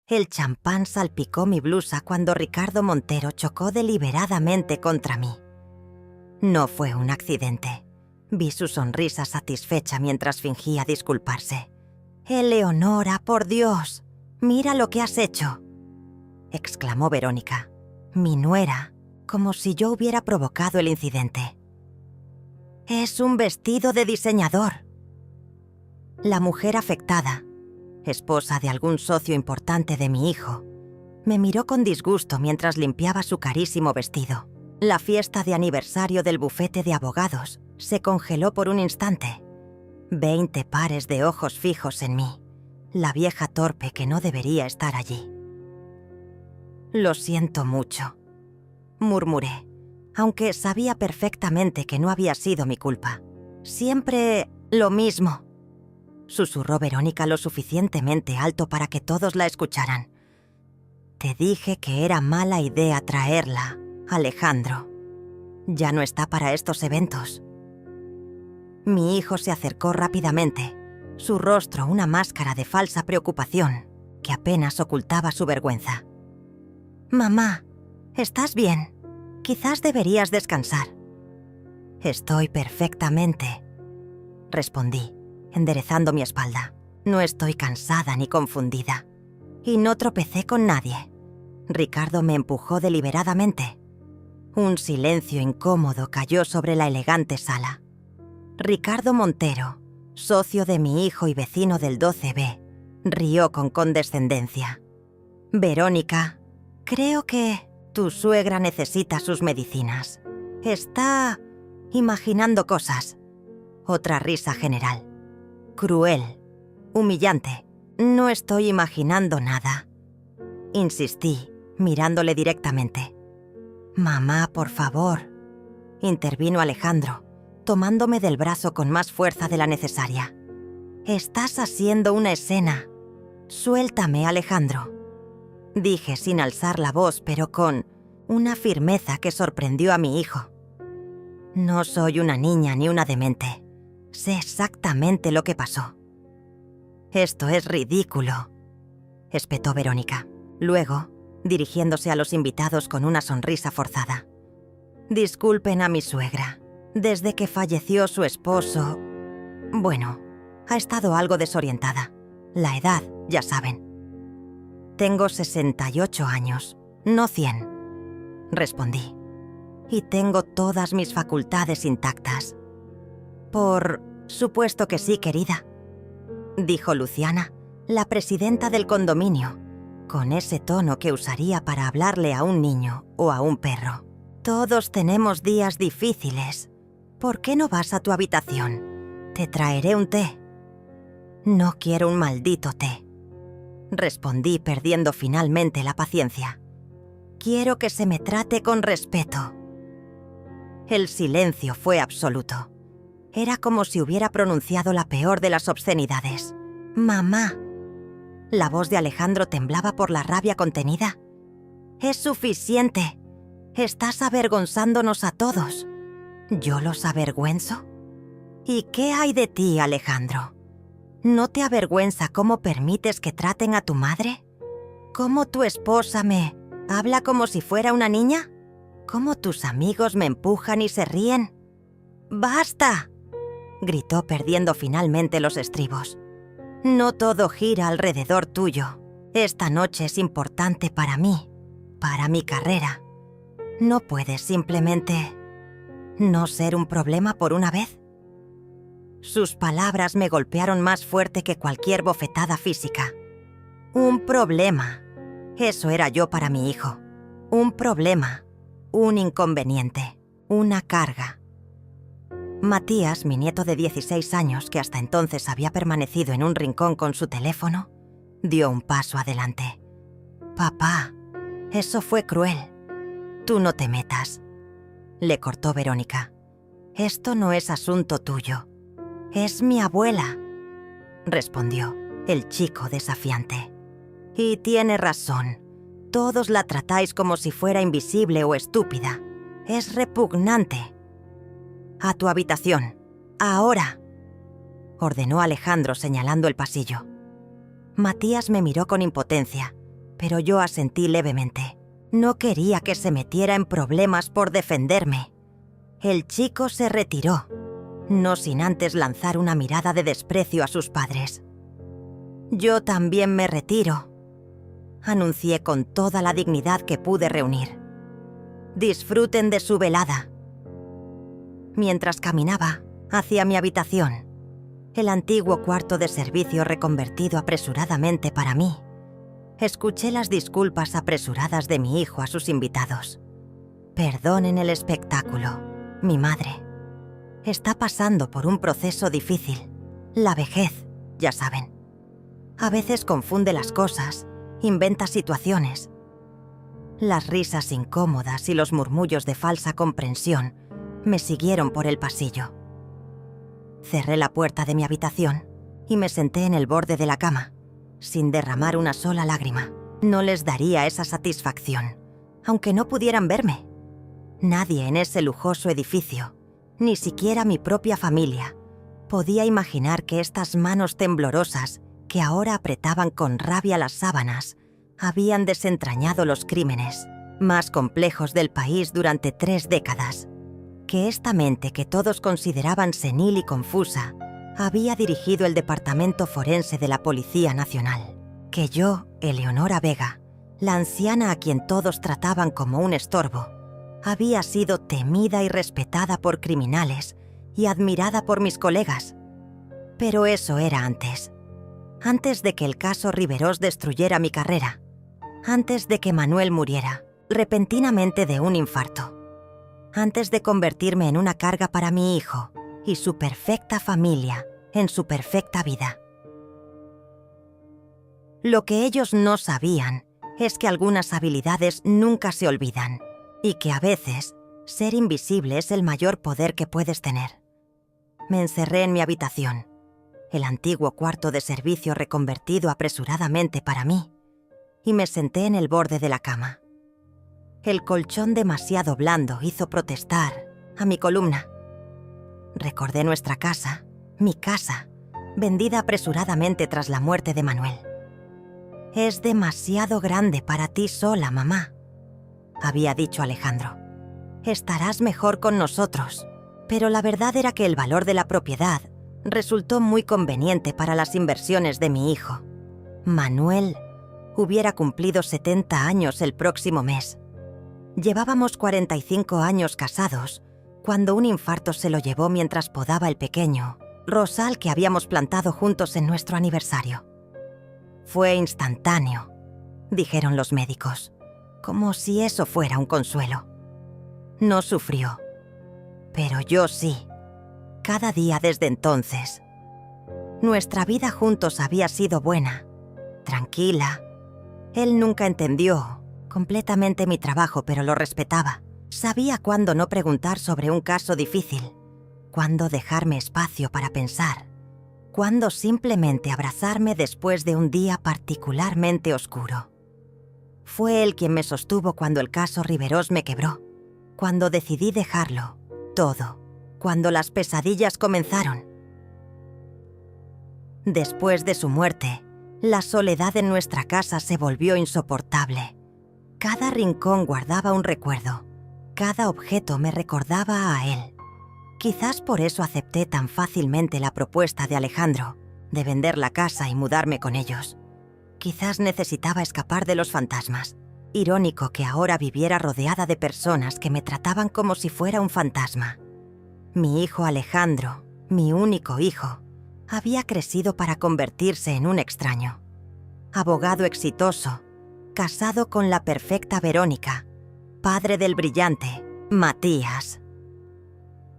El champán salpicó mi blusa cuando Ricardo Montero chocó deliberadamente contra mí. No fue un accidente. Vi su sonrisa satisfecha mientras fingía disculparse. «Eleonora, por Dios, mira lo que has hecho», exclamó Verónica, mi nuera, como si yo hubiera provocado el incidente. «Es un vestido de diseñador». La mujer afectada, esposa de algún socio importante de mi hijo, me miró con disgusto mientras limpiaba su carísimo vestido. La fiesta de aniversario del bufete de abogados se congeló por un instante. 20 pares de ojos fijos en mí, la vieja torpe que no debería estar allí. «Lo siento mucho», murmuré, aunque sabía perfectamente que no había sido mi culpa. «Siempre lo mismo», susurró Verónica lo suficientemente alto para que todos la escucharan. «Te dije que era mala idea traerla, Alejandro. Ya no está para estos eventos». Mi hijo se acercó rápidamente, su rostro una máscara de falsa preocupación que apenas ocultaba su vergüenza. «Mamá, ¿estás bien? Quizás deberías descansar». «Estoy perfectamente», respondí, enderezando mi espalda. «No estoy cansada ni confundida. Y no tropecé con nadie». Ricardo me empujó deliberadamente. Un silencio incómodo cayó sobre la elegante sala. Ricardo Montero, socio de mi hijo y vecino del 12B, rió con condescendencia. «Verónica, creo que tu suegra necesita sus medicinas. Está imaginando cosas». Otra risa general. «Cruel, humillante. No estoy imaginando nada», insistí, mirándole directamente. «Mamá, por favor», intervino Alejandro, tomándome del brazo con más fuerza de la necesaria. «Estás haciendo una escena. Suéltame, Alejandro», dije sin alzar la voz, pero con una firmeza que sorprendió a mi hijo. «No soy una niña ni una demente. Sé exactamente lo que pasó». «Esto es ridículo», espetó Verónica. Luego, dirigiéndose a los invitados con una sonrisa forzada. «Disculpen a mi suegra. Desde que falleció su esposo... Bueno, ha estado algo desorientada. La edad, ya saben». «Tengo 68 años, no 100», respondí. «Y tengo todas mis facultades intactas». «Por supuesto que sí, querida», dijo Luciana, la presidenta del condominio, con ese tono que usaría para hablarle a un niño o a un perro. «Todos tenemos días difíciles. ¿Por qué no vas a tu habitación? Te traeré un té». «No quiero un maldito té», respondí perdiendo finalmente la paciencia. «Quiero que se me trate con respeto». El silencio fue absoluto. Era como si hubiera pronunciado la peor de las obscenidades. «Mamá». La voz de Alejandro temblaba por la rabia contenida. «Es suficiente. Estás avergonzándonos a todos». ¿Yo los avergüenzo? ¿Y qué hay de ti, Alejandro? ¿No te avergüenza cómo permites que traten a tu madre? ¿Cómo tu esposa me habla como si fuera una niña? ¿Cómo tus amigos me empujan y se ríen? ¡Basta!, gritó perdiendo finalmente los estribos. «No todo gira alrededor tuyo. Esta noche es importante para mí, para mi carrera. ¿No puedes simplemente no ser un problema por una vez?» Sus palabras me golpearon más fuerte que cualquier bofetada física. Un problema. Eso era yo para mi hijo. Un problema. Un inconveniente. Una carga. Matías, mi nieto de 16 años, que hasta entonces había permanecido en un rincón con su teléfono, dio un paso adelante. «Papá, eso fue cruel. Tú no te metas», le cortó Verónica. «Esto no es asunto tuyo. Es mi abuela», respondió el chico desafiante. «Y tiene razón. Todos la tratáis como si fuera invisible o estúpida. Es repugnante». «A tu habitación. Ahora», ordenó Alejandro señalando el pasillo. Matías me miró con impotencia, pero yo asentí levemente. No quería que se metiera en problemas por defenderme. El chico se retiró, no sin antes lanzar una mirada de desprecio a sus padres. «Yo también me retiro», anuncié con toda la dignidad que pude reunir. «Disfruten de su velada». Mientras caminaba hacia mi habitación, el antiguo cuarto de servicio reconvertido apresuradamente para mí, escuché las disculpas apresuradas de mi hijo a sus invitados. «Perdonen el espectáculo, mi madre. Está pasando por un proceso difícil. La vejez, ya saben. A veces confunde las cosas, inventa situaciones». Las risas incómodas y los murmullos de falsa comprensión me siguieron por el pasillo. Cerré la puerta de mi habitación y me senté en el borde de la cama, sin derramar una sola lágrima. No les daría esa satisfacción, aunque no pudieran verme. Nadie en ese lujoso edificio, ni siquiera mi propia familia, podía imaginar que estas manos temblorosas que ahora apretaban con rabia las sábanas habían desentrañado los crímenes más complejos del país durante 3 décadas, que esta mente que todos consideraban senil y confusa había dirigido el Departamento Forense de la Policía Nacional, que yo, Eleonora Vega, la anciana a quien todos trataban como un estorbo, había sido temida y respetada por criminales y admirada por mis colegas. Pero eso era antes de que el caso Riverós destruyera mi carrera, antes de que Manuel muriera repentinamente de un infarto, antes de convertirme en una carga para mi hijo y su perfecta familia en su perfecta vida. Lo que ellos no sabían es que algunas habilidades nunca se olvidan y que a veces ser invisible es el mayor poder que puedes tener. Me encerré en mi habitación, el antiguo cuarto de servicio reconvertido apresuradamente para mí, y me senté en el borde de la cama. El colchón demasiado blando hizo protestar a mi columna. Recordé nuestra casa, mi casa, vendida apresuradamente tras la muerte de Manuel. «Es demasiado grande para ti sola, mamá», había dicho Alejandro. «Estarás mejor con nosotros». Pero la verdad era que el valor de la propiedad resultó muy conveniente para las inversiones de mi hijo. Manuel hubiera cumplido 70 años el próximo mes. Llevábamos 45 años casados cuando un infarto se lo llevó mientras podaba el pequeño rosal que habíamos plantado juntos en nuestro aniversario. «Fue instantáneo», dijeron los médicos, como si eso fuera un consuelo. No sufrió, pero yo sí, cada día desde entonces. Nuestra vida juntos había sido buena, tranquila. Él nunca entendió completamente mi trabajo, pero lo respetaba. Sabía cuándo no preguntar sobre un caso difícil, cuándo dejarme espacio para pensar, cuándo simplemente abrazarme después de un día particularmente oscuro. Fue él quien me sostuvo cuando el caso Riverós me quebró, cuando decidí dejarlo todo, cuando las pesadillas comenzaron. Después de su muerte, la soledad en nuestra casa se volvió insoportable. Cada rincón guardaba un recuerdo, cada objeto me recordaba a él. Quizás por eso acepté tan fácilmente la propuesta de Alejandro de vender la casa y mudarme con ellos. Quizás necesitaba escapar de los fantasmas. Irónico que ahora viviera rodeada de personas que me trataban como si fuera un fantasma. Mi hijo Alejandro, mi único hijo, había crecido para convertirse en un extraño. Abogado exitoso, casado con la perfecta Verónica, padre del brillante Matías.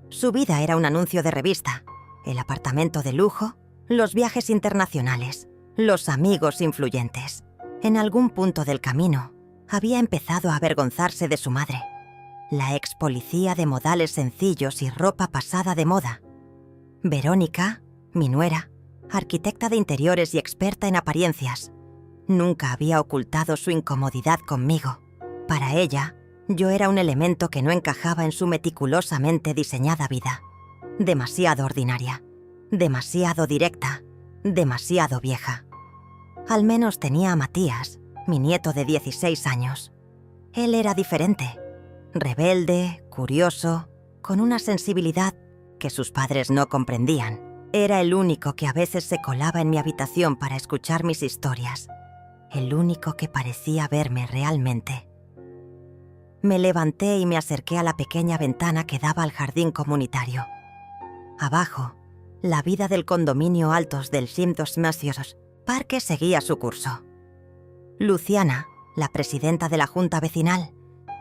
Su vida era un anuncio de revista, el apartamento de lujo, los viajes internacionales, los amigos influyentes. En algún punto del camino, había empezado a avergonzarse de su madre, la ex policía de modales sencillos y ropa pasada de moda. Verónica, mi nuera, arquitecta de interiores y experta en apariencias, nunca había ocultado su incomodidad conmigo. Para ella, yo era un elemento que no encajaba en su meticulosamente diseñada vida. Demasiado ordinaria, demasiado directa, demasiado vieja. Al menos tenía a Matías, mi nieto de 16 años. Él era diferente, rebelde, curioso, con una sensibilidad que sus padres no comprendían. Era el único que a veces se colaba en mi habitación para escuchar mis historias, el único que parecía verme realmente. Me levanté y me acerqué a la pequeña ventana que daba al jardín comunitario. Abajo, la vida del condominio Altos del Simdosmasios Parque seguía su curso. Luciana, la presidenta de la junta vecinal,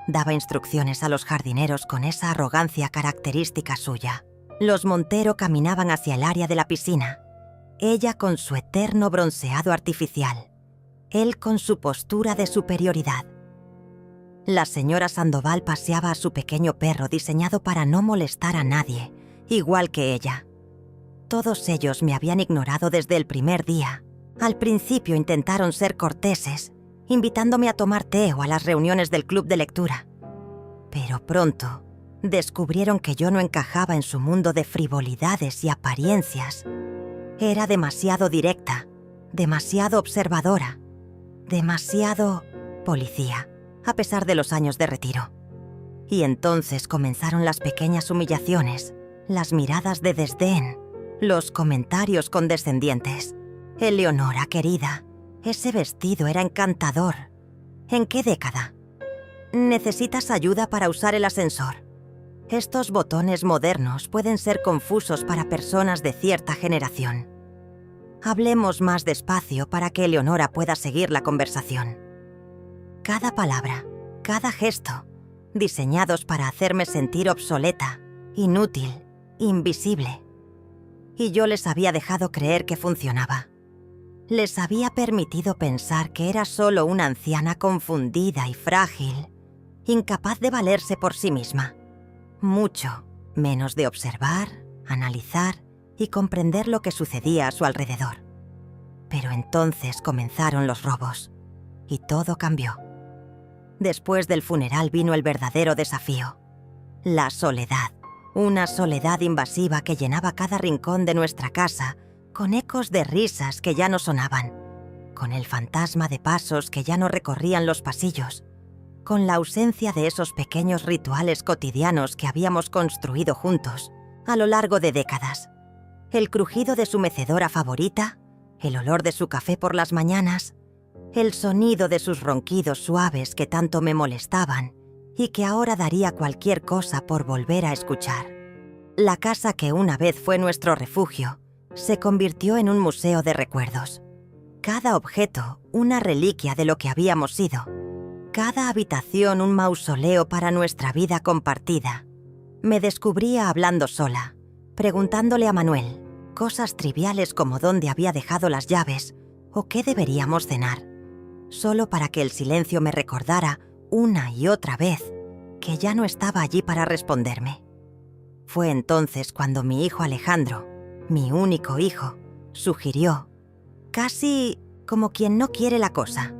daba instrucciones a los jardineros con esa arrogancia característica suya. Los Montero caminaban hacia el área de la piscina, ella con su eterno bronceado artificial, él con su postura de superioridad. La señora Sandoval paseaba a su pequeño perro diseñado para no molestar a nadie, igual que ella. Todos ellos me habían ignorado desde el primer día. Al principio intentaron ser corteses, invitándome a tomar té o a las reuniones del club de lectura. Pero pronto descubrieron que yo no encajaba en su mundo de frivolidades y apariencias. Era demasiado directa, demasiado observadora, demasiado policía, a pesar de los años de retiro. Y entonces comenzaron las pequeñas humillaciones, las miradas de desdén, los comentarios condescendientes. Eleonora, querida, ese vestido era encantador. ¿En qué década? Necesitas ayuda para usar el ascensor. Estos botones modernos pueden ser confusos para personas de cierta generación. Hablemos más despacio para que Eleonora pueda seguir la conversación. Cada palabra, cada gesto, diseñados para hacerme sentir obsoleta, inútil, invisible. Y yo les había dejado creer que funcionaba. Les había permitido pensar que era solo una anciana confundida y frágil, incapaz de valerse por sí misma. Mucho menos de observar, analizar y comprender lo que sucedía a su alrededor. Pero entonces comenzaron los robos, y todo cambió. Después del funeral vino el verdadero desafío: la soledad. Una soledad invasiva que llenaba cada rincón de nuestra casa, con ecos de risas que ya no sonaban, con el fantasma de pasos que ya no recorrían los pasillos, con la ausencia de esos pequeños rituales cotidianos que habíamos construido juntos a lo largo de décadas. El crujido de su mecedora favorita, el olor de su café por las mañanas, el sonido de sus ronquidos suaves que tanto me molestaban y que ahora daría cualquier cosa por volver a escuchar. La casa que una vez fue nuestro refugio se convirtió en un museo de recuerdos. Cada objeto, una reliquia de lo que habíamos sido. Cada habitación, un mausoleo para nuestra vida compartida. Me descubría hablando sola, preguntándole a Manuel cosas triviales como dónde había dejado las llaves o qué deberíamos cenar, solo para que el silencio me recordara una y otra vez que ya no estaba allí para responderme. Fue entonces cuando mi hijo Alejandro, mi único hijo, sugirió, casi como quien no quiere la cosa,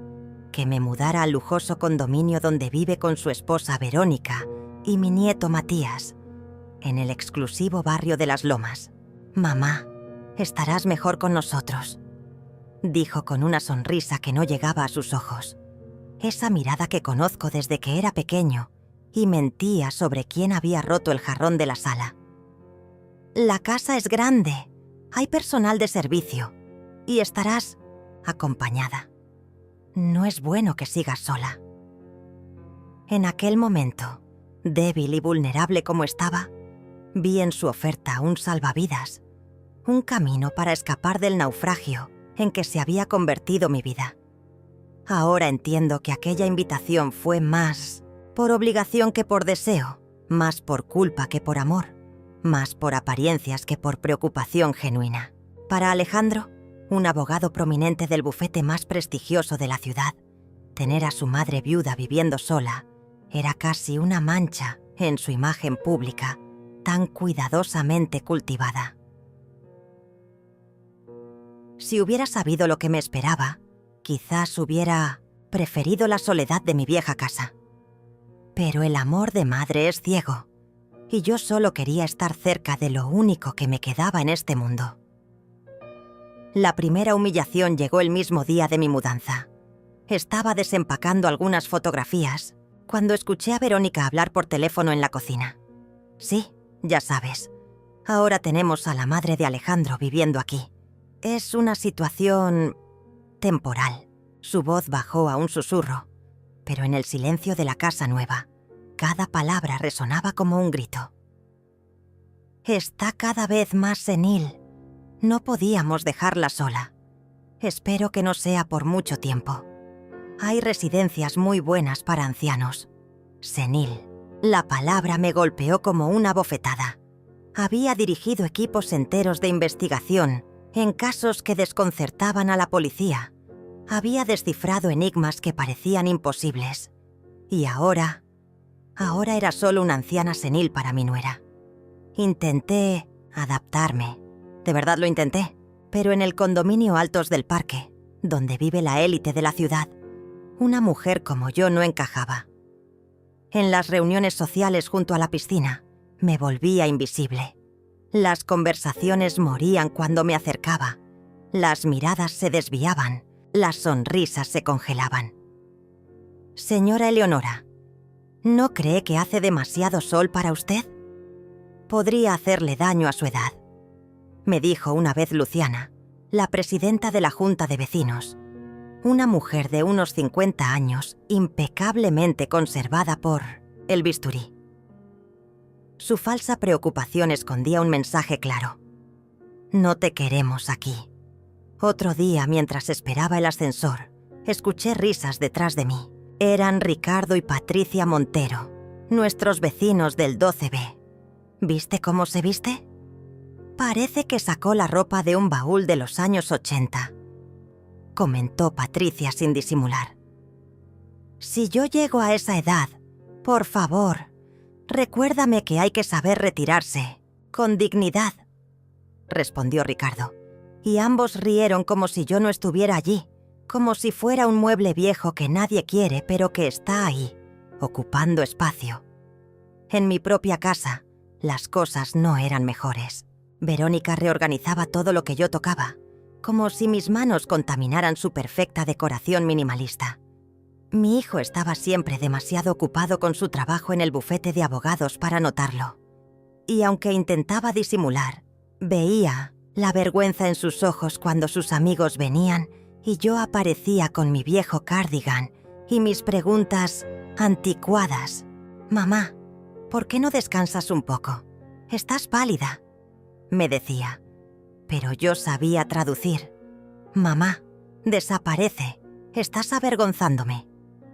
que me mudara al lujoso condominio donde vive con su esposa Verónica y mi nieto Matías, en el exclusivo barrio de Las Lomas. «Mamá, estarás mejor con nosotros», dijo con una sonrisa que no llegaba a sus ojos. Esa mirada que conozco desde que era pequeño y mentía sobre quién había roto el jarrón de la sala. «La casa es grande, hay personal de servicio y estarás acompañada. No es bueno que sigas sola». En aquel momento, débil y vulnerable como estaba, vi en su oferta un salvavidas, un camino para escapar del naufragio en que se había convertido mi vida. Ahora entiendo que aquella invitación fue más por obligación que por deseo, más por culpa que por amor, más por apariencias que por preocupación genuina. Para Alejandro, un abogado prominente del bufete más prestigioso de la ciudad, tener a su madre viuda viviendo sola era casi una mancha en su imagen pública, tan cuidadosamente cultivada. Si hubiera sabido lo que me esperaba, quizás hubiera preferido la soledad de mi vieja casa. Pero el amor de madre es ciego, y yo solo quería estar cerca de lo único que me quedaba en este mundo. La primera humillación llegó el mismo día de mi mudanza. Estaba desempacando algunas fotografías cuando escuché a Verónica hablar por teléfono en la cocina. Sí, ya sabes. Ahora tenemos a la madre de Alejandro viviendo aquí. Es una situación temporal. Su voz bajó a un susurro, pero en el silencio de la casa nueva, cada palabra resonaba como un grito. Está cada vez más senil. No podíamos dejarla sola. Espero que no sea por mucho tiempo. Hay residencias muy buenas para ancianos. Senil. La palabra me golpeó como una bofetada. Había dirigido equipos enteros de investigación en casos que desconcertaban a la policía. Había descifrado enigmas que parecían imposibles. Y ahora era solo una anciana senil para mi nuera. Intenté adaptarme. De verdad lo intenté. Pero en el condominio Altos del Parque, donde vive la élite de la ciudad, una mujer como yo no encajaba. En las reuniones sociales junto a la piscina, me volvía invisible. Las conversaciones morían cuando me acercaba. Las miradas se desviaban. Las sonrisas se congelaban. Señora Eleonora, ¿no cree que hace demasiado sol para usted? Podría hacerle daño a su edad, me dijo una vez Luciana, la presidenta de la Junta de Vecinos, una mujer de unos 50 años, impecablemente conservada por el bisturí. Su falsa preocupación escondía un mensaje claro. No te queremos aquí. Otro día, mientras esperaba el ascensor, escuché risas detrás de mí. Eran Ricardo y Patricia Montero, nuestros vecinos del 12B. ¿Viste cómo se viste? Parece que sacó la ropa de un baúl de los años 80, comentó Patricia sin disimular. Si yo llego a esa edad, por favor, recuérdame que hay que saber retirarse, con dignidad, respondió Ricardo. Y ambos rieron como si yo no estuviera allí, como si fuera un mueble viejo que nadie quiere pero que está ahí, ocupando espacio. En mi propia casa, las cosas no eran mejores. Verónica reorganizaba todo lo que yo tocaba, como si mis manos contaminaran su perfecta decoración minimalista. Mi hijo estaba siempre demasiado ocupado con su trabajo en el bufete de abogados para notarlo. Y aunque intentaba disimular, veía la vergüenza en sus ojos cuando sus amigos venían y yo aparecía con mi viejo cardigan y mis preguntas anticuadas. «Mamá, ¿por qué no descansas un poco? Estás pálida», me decía. Pero yo sabía traducir. «Mamá, desaparece, estás avergonzándome».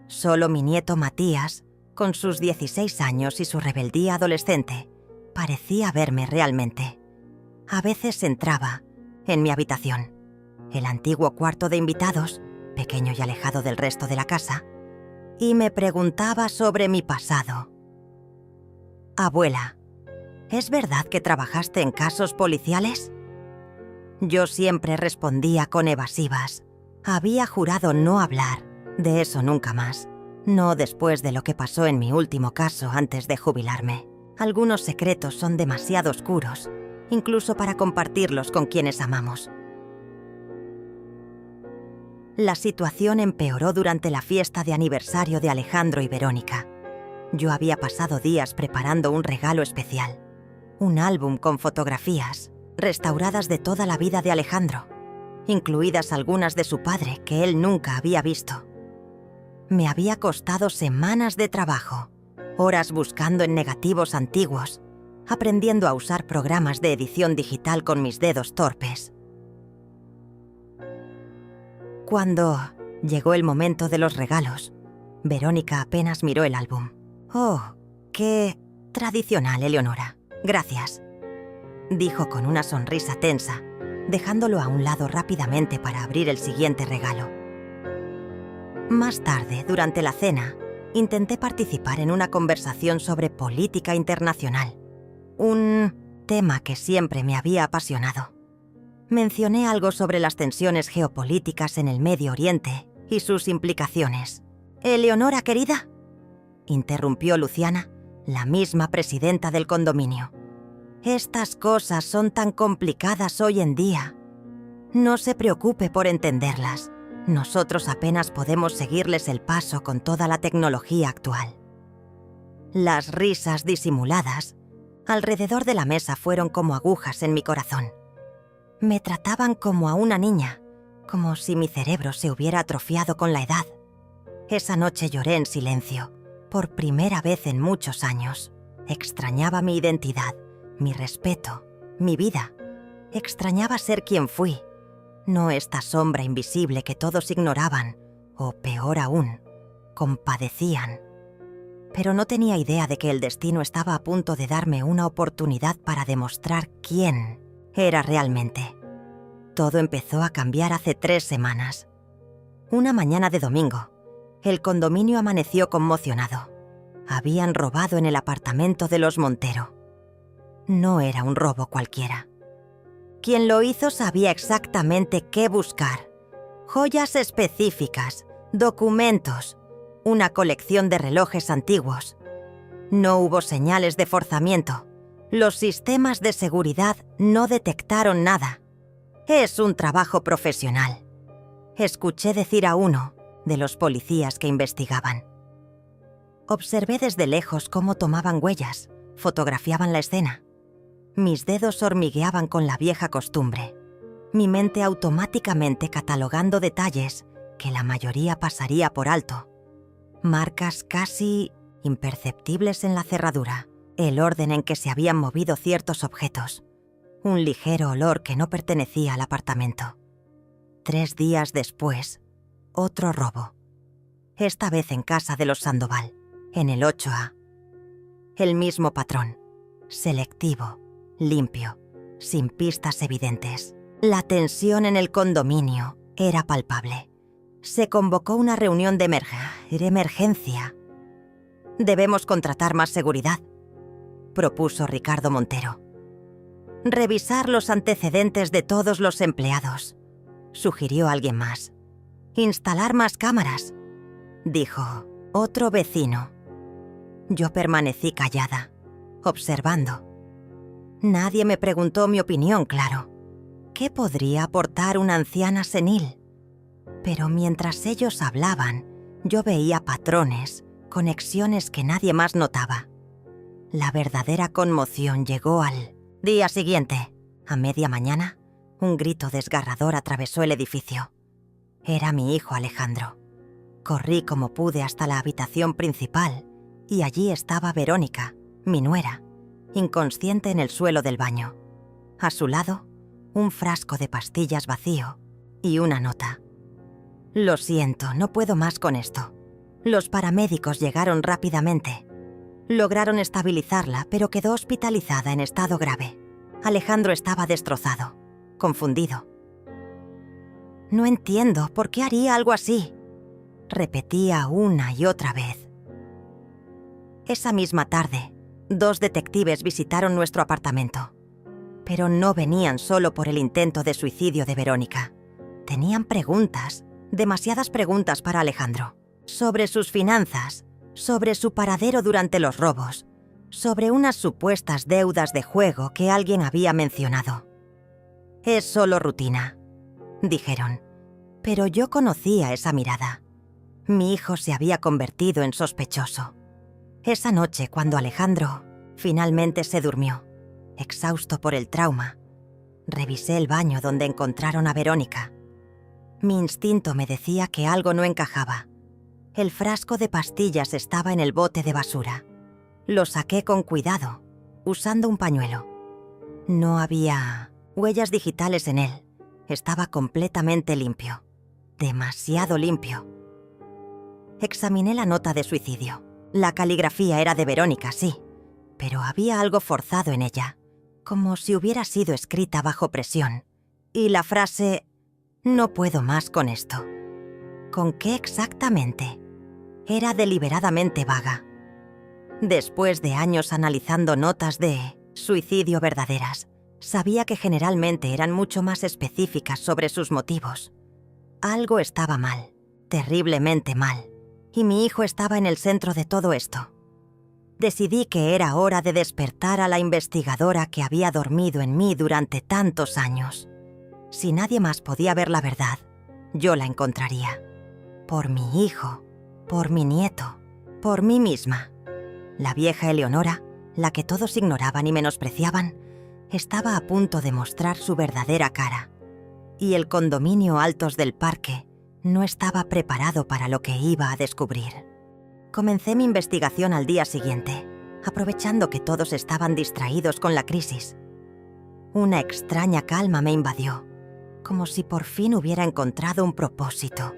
Solo mi nieto Matías, con sus 16 años y su rebeldía adolescente, parecía verme realmente. A veces entraba en mi habitación, el antiguo cuarto de invitados, pequeño y alejado del resto de la casa, y me preguntaba sobre mi pasado. «Abuela, ¿es verdad que trabajaste en casos policiales?». Yo siempre respondía con evasivas. Había jurado no hablar de eso nunca más. No después de lo que pasó en mi último caso antes de jubilarme. Algunos secretos son demasiado oscuros, incluso para compartirlos con quienes amamos. La situación empeoró durante la fiesta de aniversario de Alejandro y Verónica. Yo había pasado días preparando un regalo especial. Un álbum con fotografías, restauradas de toda la vida de Alejandro, incluidas algunas de su padre que él nunca había visto. Me había costado semanas de trabajo, horas buscando en negativos antiguos, aprendiendo a usar programas de edición digital con mis dedos torpes. Cuando llegó el momento de los regalos, Verónica apenas miró el álbum. «Oh, qué tradicional, Eleonora. Gracias», dijo con una sonrisa tensa, dejándolo a un lado rápidamente para abrir el siguiente regalo. Más tarde, durante la cena, intenté participar en una conversación sobre política internacional, un tema que siempre me había apasionado. Mencioné algo sobre las tensiones geopolíticas en el Medio Oriente y sus implicaciones. «Eleonora, querida», interrumpió Luciana, la misma presidenta del condominio. «Estas cosas son tan complicadas hoy en día. No se preocupe por entenderlas. Nosotros apenas podemos seguirles el paso con toda la tecnología actual. Las risas disimuladas alrededor de la mesa fueron como agujas en mi corazón. Me trataban como a una niña, como si mi cerebro se hubiera atrofiado con la edad. Esa noche lloré en silencio, por primera vez en muchos años. Extrañaba mi identidad, mi respeto, mi vida. Extrañaba ser quien fui, no esta sombra invisible que todos ignoraban, o peor aún, compadecían. Pero no tenía idea de que el destino estaba a punto de darme una oportunidad para demostrar quién era realmente. Todo empezó a cambiar hace 3 semanas. Una mañana de domingo, el condominio amaneció conmocionado. Habían robado en el apartamento de los Montero. No era un robo cualquiera. Quien lo hizo sabía exactamente qué buscar. Joyas específicas, documentos, una colección de relojes antiguos. No hubo señales de forzamiento. Los sistemas de seguridad no detectaron nada. Es un trabajo profesional. Escuché decir a uno de los policías que investigaban. Observé desde lejos cómo tomaban huellas, fotografiaban la escena. Mis dedos hormigueaban con la vieja costumbre. Mi mente automáticamente catalogando detalles que la mayoría pasaría por alto. Marcas casi imperceptibles en la cerradura, el orden en que se habían movido ciertos objetos, un ligero olor que no pertenecía al apartamento. 3 días después, otro robo. Esta vez en casa de los Sandoval, en el 8A. El mismo patrón, selectivo, limpio, sin pistas evidentes. La tensión en el condominio era palpable. Se convocó una reunión de emergencia. Debemos contratar más seguridad, propuso Ricardo Montero. Revisar los antecedentes de todos los empleados, sugirió alguien más. Instalar más cámaras, dijo otro vecino. Yo permanecí callada, observando. Nadie me preguntó mi opinión, claro. ¿Qué podría aportar una anciana senil? Pero mientras ellos hablaban, yo veía patrones, conexiones que nadie más notaba. La verdadera conmoción llegó al día siguiente. A media mañana, un grito desgarrador atravesó el edificio. Era mi hijo Alejandro. Corrí como pude hasta la habitación principal y allí estaba Verónica, mi nuera, inconsciente en el suelo del baño. A su lado, un frasco de pastillas vacío y una nota. Lo siento, no puedo más con esto. Los paramédicos llegaron rápidamente. Lograron estabilizarla, pero quedó hospitalizada en estado grave. Alejandro estaba destrozado, confundido. No entiendo por qué haría algo así, repetía una y otra vez. Esa misma tarde, 2 detectives visitaron nuestro apartamento. Pero no venían solo por el intento de suicidio de Verónica. Tenían preguntas, demasiadas preguntas para Alejandro, sobre sus finanzas, sobre su paradero durante los robos, sobre unas supuestas deudas de juego que alguien había mencionado. Es solo rutina, dijeron, pero yo conocía esa mirada. Mi hijo se había convertido en sospechoso. Esa noche, cuando Alejandro finalmente se durmió, exhausto por el trauma, revisé el baño donde encontraron a Verónica. Mi instinto me decía que algo no encajaba. El frasco de pastillas estaba en el bote de basura. Lo saqué con cuidado, usando un pañuelo. No había huellas digitales en él. Estaba completamente limpio. Demasiado limpio. Examiné la nota de suicidio. La caligrafía era de Verónica, sí, pero había algo forzado en ella, como si hubiera sido escrita bajo presión. Y la frase, no puedo más con esto. ¿Con qué exactamente? Era deliberadamente vaga. Después de años analizando notas de suicidio verdaderas, sabía que generalmente eran mucho más específicas sobre sus motivos. Algo estaba mal, terriblemente mal, y mi hijo estaba en el centro de todo esto. Decidí que era hora de despertar a la investigadora que había dormido en mí durante tantos años. Si nadie más podía ver la verdad, yo la encontraría. Por mi hijo, por mi nieto, por mí misma. La vieja Eleonora, la que todos ignoraban y menospreciaban, estaba a punto de mostrar su verdadera cara. Y el condominio Altos del Parque no estaba preparado para lo que iba a descubrir. Comencé mi investigación al día siguiente, aprovechando que todos estaban distraídos con la crisis. Una extraña calma me invadió, como si por fin hubiera encontrado un propósito,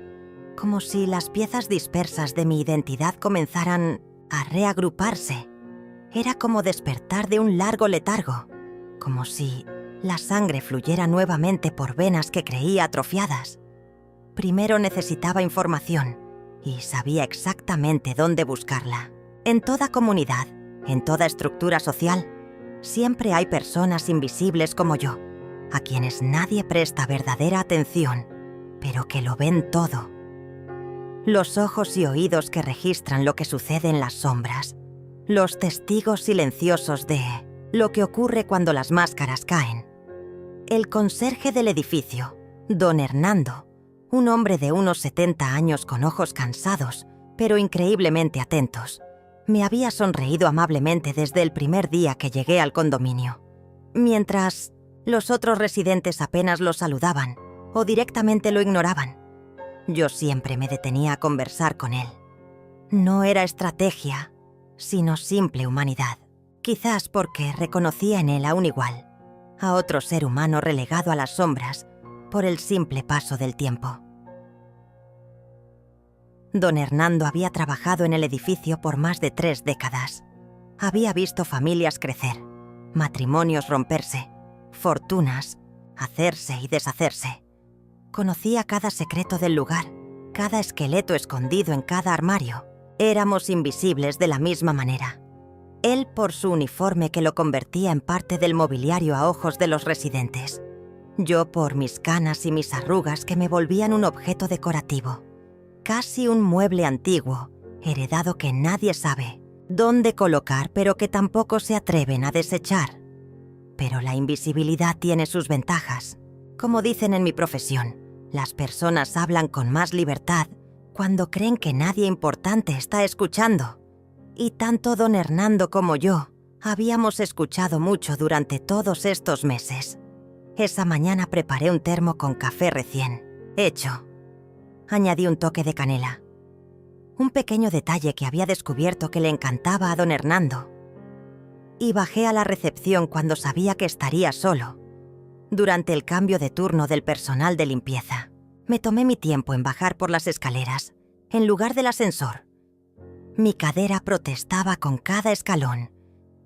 como si las piezas dispersas de mi identidad comenzaran a reagruparse. Era como despertar de un largo letargo, como si la sangre fluyera nuevamente por venas que creía atrofiadas. Primero necesitaba información, y sabía exactamente dónde buscarla. En toda comunidad, en toda estructura social, siempre hay personas invisibles como yo, a quienes nadie presta verdadera atención, pero que lo ven todo. Los ojos y oídos que registran lo que sucede en las sombras. Los testigos silenciosos de lo que ocurre cuando las máscaras caen. El conserje del edificio, don Hernando, un hombre de unos 70 años con ojos cansados, pero increíblemente atentos, me había sonreído amablemente desde el primer día que llegué al condominio, mientras los otros residentes apenas lo saludaban o directamente lo ignoraban. Yo siempre me detenía a conversar con él. No era estrategia, sino simple humanidad. Quizás porque reconocía en él a un igual, a otro ser humano relegado a las sombras por el simple paso del tiempo. Don Hernando había trabajado en el edificio por más de 3 décadas. Había visto familias crecer, matrimonios romperse, fortunas hacerse y deshacerse. Conocía cada secreto del lugar, cada esqueleto escondido en cada armario. Éramos invisibles de la misma manera. Él por su uniforme que lo convertía en parte del mobiliario a ojos de los residentes. Yo por mis canas y mis arrugas que me volvían un objeto decorativo. Casi un mueble antiguo, heredado que nadie sabe dónde colocar, pero que tampoco se atreven a desechar. Pero la invisibilidad tiene sus ventajas. Como dicen en mi profesión, las personas hablan con más libertad cuando creen que nadie importante está escuchando. Y tanto don Hernando como yo habíamos escuchado mucho durante todos estos meses. Esa mañana preparé un termo con café recién hecho. Añadí un toque de canela. Un pequeño detalle que había descubierto que le encantaba a don Hernando. Y bajé a la recepción cuando sabía que estaría solo. Durante el cambio de turno del personal de limpieza, me tomé mi tiempo en bajar por las escaleras, en lugar del ascensor. Mi cadera protestaba con cada escalón,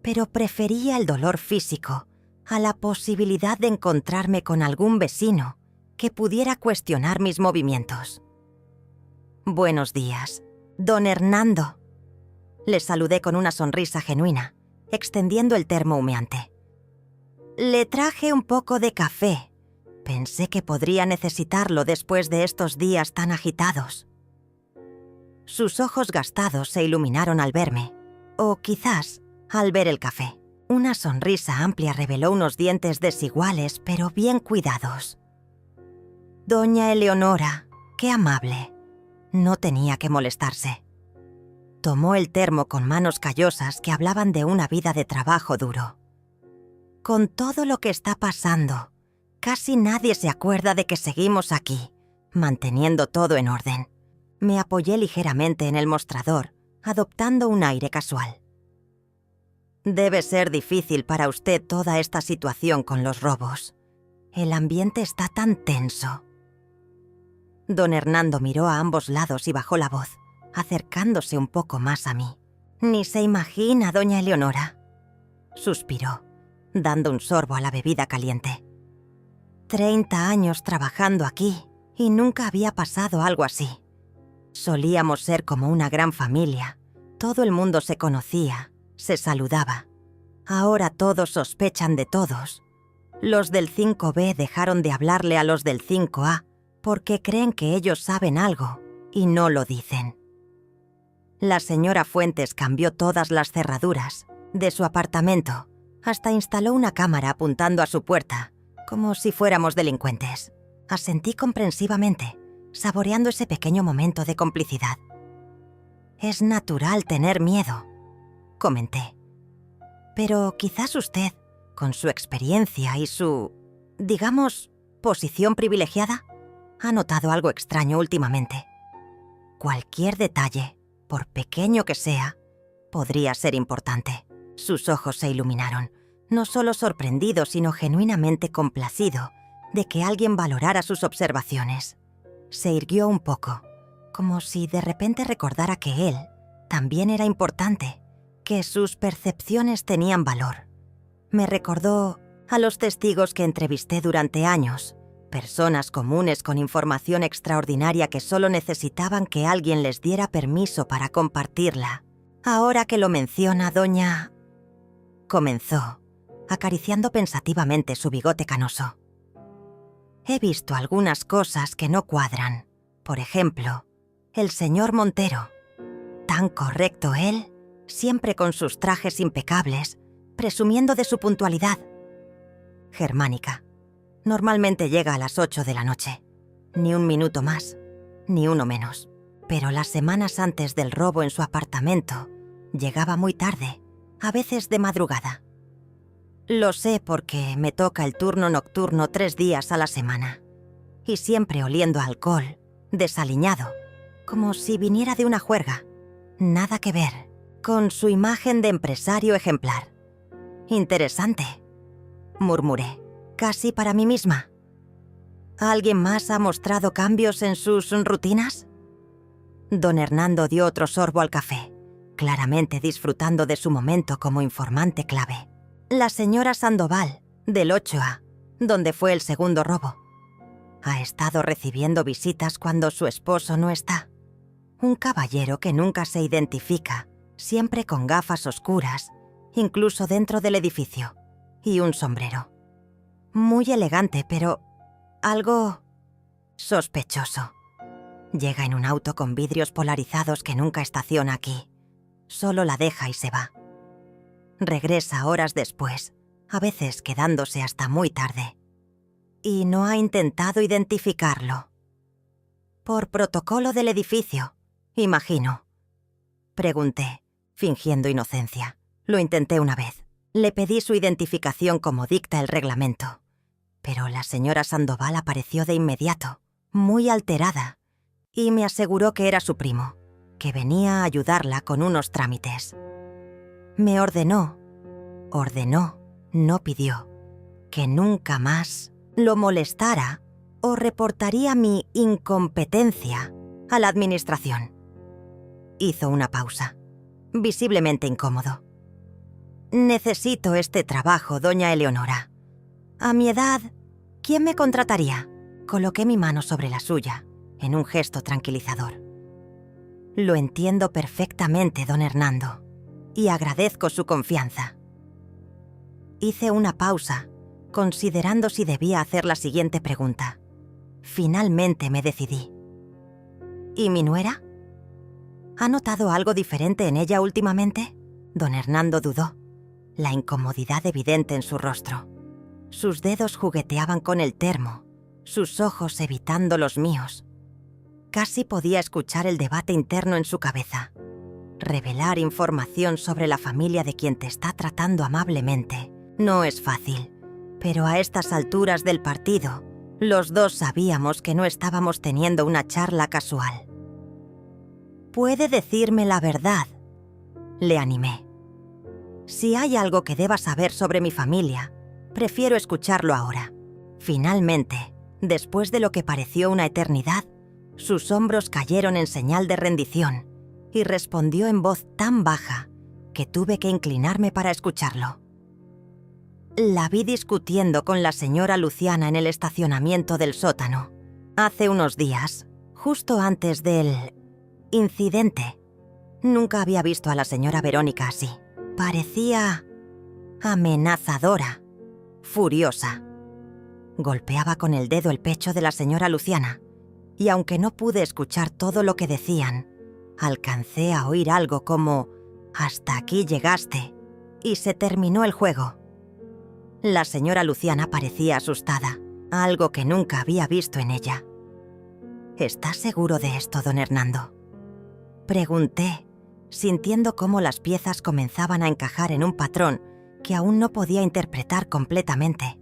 pero prefería el dolor físico a la posibilidad de encontrarme con algún vecino que pudiera cuestionar mis movimientos. «Buenos días, don Hernando». Le saludé con una sonrisa genuina, extendiendo el termo humeante. «Le traje un poco de café. Pensé que podría necesitarlo después de estos días tan agitados». Sus ojos gastados se iluminaron al verme, o quizás al ver el café. Una sonrisa amplia reveló unos dientes desiguales pero bien cuidados. «Doña Eleonora, qué amable». No tenía que molestarse. Tomó el termo con manos callosas que hablaban de una vida de trabajo duro. «Con todo lo que está pasando, casi nadie se acuerda de que seguimos aquí, manteniendo todo en orden». Me apoyé ligeramente en el mostrador, adoptando un aire casual. «Debe ser difícil para usted toda esta situación con los robos. El ambiente está tan tenso». Don Hernando miró a ambos lados y bajó la voz, acercándose un poco más a mí. «Ni se imagina, doña Eleonora», suspiró, dando un sorbo a la bebida caliente. 30 años trabajando aquí y nunca había pasado algo así. Solíamos ser como una gran familia. Todo el mundo se conocía, se saludaba. Ahora todos sospechan de todos. Los del 5B dejaron de hablarle a los del 5A porque creen que ellos saben algo y no lo dicen. La señora Fuentes cambió todas las cerraduras de su apartamento, hasta instaló una cámara apuntando a su puerta, como si fuéramos delincuentes. Asentí comprensivamente, saboreando ese pequeño momento de complicidad. «Es natural tener miedo», comenté. «Pero quizás usted, con su experiencia y su, digamos, posición privilegiada, ha notado algo extraño últimamente. Cualquier detalle, por pequeño que sea, podría ser importante». Sus ojos se iluminaron, no solo sorprendido, sino genuinamente complacido de que alguien valorara sus observaciones. Se irguió un poco, como si de repente recordara que él también era importante, que sus percepciones tenían valor. Me recordó a los testigos que entrevisté durante años, personas comunes con información extraordinaria que solo necesitaban que alguien les diera permiso para compartirla. Ahora que lo menciona, doña... comenzó, acariciando pensativamente su bigote canoso. He visto algunas cosas que no cuadran. Por ejemplo, el señor Montero. Tan correcto él, siempre con sus trajes impecables, presumiendo de su puntualidad. Germánica. Normalmente llega a las 8 de la noche. Ni un minuto más, ni uno menos. Pero las semanas antes del robo en su apartamento, llegaba muy tarde, a veces de madrugada. Lo sé porque me toca el turno nocturno 3 días a la semana. Y siempre oliendo a alcohol, desaliñado, como si viniera de una juerga. Nada que ver con su imagen de empresario ejemplar. Interesante, murmuré, casi para mí misma. ¿Alguien más ha mostrado cambios en sus rutinas? Don Hernando dio otro sorbo al café, claramente disfrutando de su momento como informante clave. La señora Sandoval, del 8A, donde fue el segundo robo. Ha estado recibiendo visitas cuando su esposo no está. Un caballero que nunca se identifica, siempre con gafas oscuras, incluso dentro del edificio, y un sombrero. Muy elegante, pero algo sospechoso. Llega en un auto con vidrios polarizados que nunca estaciona aquí. Solo la deja y se va. Regresa horas después, a veces quedándose hasta muy tarde. Y no ha intentado identificarlo. Por protocolo del edificio, imagino. Pregunté, fingiendo inocencia. Lo intenté una vez. Le pedí su identificación como dicta el reglamento. Pero la señora Sandoval apareció de inmediato, muy alterada, y me aseguró que era su primo, que venía a ayudarla con unos trámites. Me ordenó, no pidió, que nunca más lo molestara o reportaría mi incompetencia a la administración. Hizo una pausa, visiblemente incómodo. Necesito este trabajo, doña Eleonora. A mi edad, ¿quién me contrataría? Coloqué mi mano sobre la suya, en un gesto tranquilizador. Lo entiendo perfectamente, don Hernando, y agradezco su confianza. Hice una pausa, considerando si debía hacer la siguiente pregunta. Finalmente me decidí. ¿Y mi nuera? ¿Ha notado algo diferente en ella últimamente? Don Hernando dudó, la incomodidad evidente en su rostro. Sus dedos jugueteaban con el termo, sus ojos evitando los míos. Casi podía escuchar el debate interno en su cabeza. Revelar información sobre la familia de quien te está tratando amablemente no es fácil, pero a estas alturas del partido, los dos sabíamos que no estábamos teniendo una charla casual. «Puede decirme la verdad», le animé. «Si hay algo que deba saber sobre mi familia, prefiero escucharlo ahora». Finalmente, después de lo que pareció una eternidad, sus hombros cayeron en señal de rendición y respondió en voz tan baja que tuve que inclinarme para escucharlo. La vi discutiendo con la señora Luciana en el estacionamiento del sótano, hace unos días, justo antes del incidente. Nunca había visto a la señora Verónica así. Parecía amenazadora, furiosa. Golpeaba con el dedo el pecho de la señora Luciana, y aunque no pude escuchar todo lo que decían, alcancé a oír algo como «hasta aquí llegaste» y se terminó el juego. La señora Luciana parecía asustada, algo que nunca había visto en ella. ¿Está seguro de esto, don Hernando? Pregunté, sintiendo cómo las piezas comenzaban a encajar en un patrón que aún no podía interpretar completamente.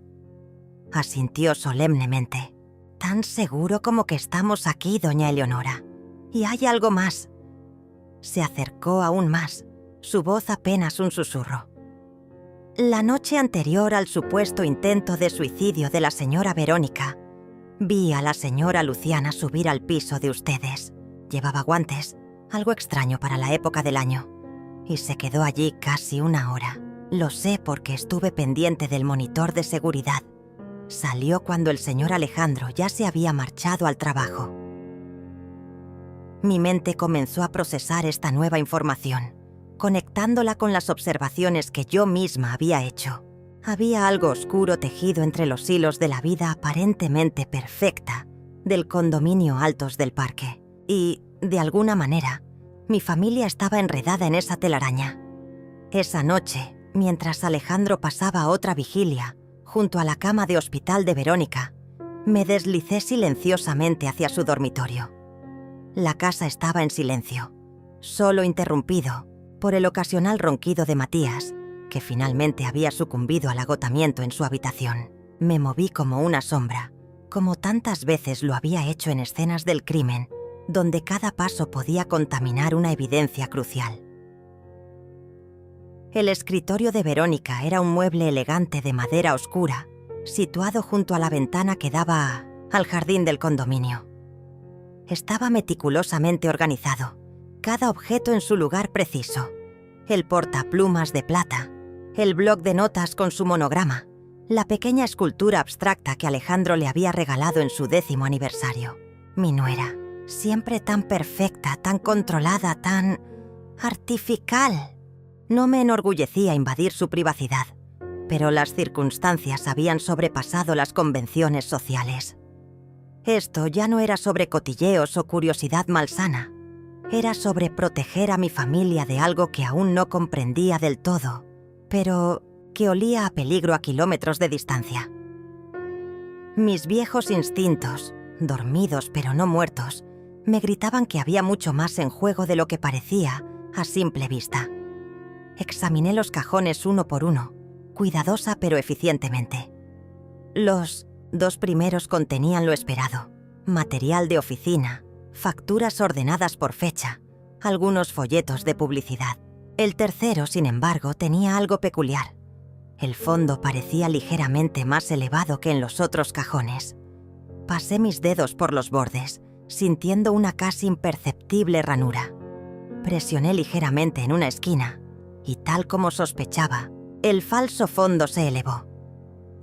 Asintió solemnemente. Tan seguro como que estamos aquí, doña Eleonora. Y hay algo más. Se acercó aún más, su voz apenas un susurro. La noche anterior al supuesto intento de suicidio de la señora Verónica, vi a la señora Luciana subir al piso de ustedes. Llevaba guantes, algo extraño para la época del año, y se quedó allí casi una hora. Lo sé porque estuve pendiente del monitor de seguridad. Salió cuando el señor Alejandro ya se había marchado al trabajo. Mi mente comenzó a procesar esta nueva información, conectándola con las observaciones que yo misma había hecho. Había algo oscuro tejido entre los hilos de la vida aparentemente perfecta del condominio Altos del Parque. Y, de alguna manera, mi familia estaba enredada en esa telaraña. Esa noche, mientras Alejandro pasaba otra vigilia junto a la cama de hospital de Verónica, me deslicé silenciosamente hacia su dormitorio. La casa estaba en silencio, solo interrumpido por el ocasional ronquido de Matías, que finalmente había sucumbido al agotamiento en su habitación. Me moví como una sombra, como tantas veces lo había hecho en escenas del crimen, donde cada paso podía contaminar una evidencia crucial. El escritorio de Verónica era un mueble elegante de madera oscura, situado junto a la ventana que daba al jardín del condominio. Estaba meticulosamente organizado, cada objeto en su lugar preciso. El portaplumas de plata, el bloc de notas con su monograma, la pequeña escultura abstracta que Alejandro le había regalado en su 10º aniversario. Mi nuera, siempre tan perfecta, tan controlada, tan artificial. No me enorgullecía invadir su privacidad, pero las circunstancias habían sobrepasado las convenciones sociales. Esto ya no era sobre cotilleos o curiosidad malsana. Era sobre proteger a mi familia de algo que aún no comprendía del todo, pero que olía a peligro a kilómetros de distancia. Mis viejos instintos, dormidos pero no muertos, me gritaban que había mucho más en juego de lo que parecía a simple vista. Examiné los cajones uno por uno, cuidadosa pero eficientemente. Los 2 primeros contenían lo esperado: material de oficina, facturas ordenadas por fecha, algunos folletos de publicidad. El tercero, sin embargo, tenía algo peculiar. El fondo parecía ligeramente más elevado que en los otros cajones. Pasé mis dedos por los bordes, sintiendo una casi imperceptible ranura. Presioné ligeramente en una esquina, y tal como sospechaba, el falso fondo se elevó.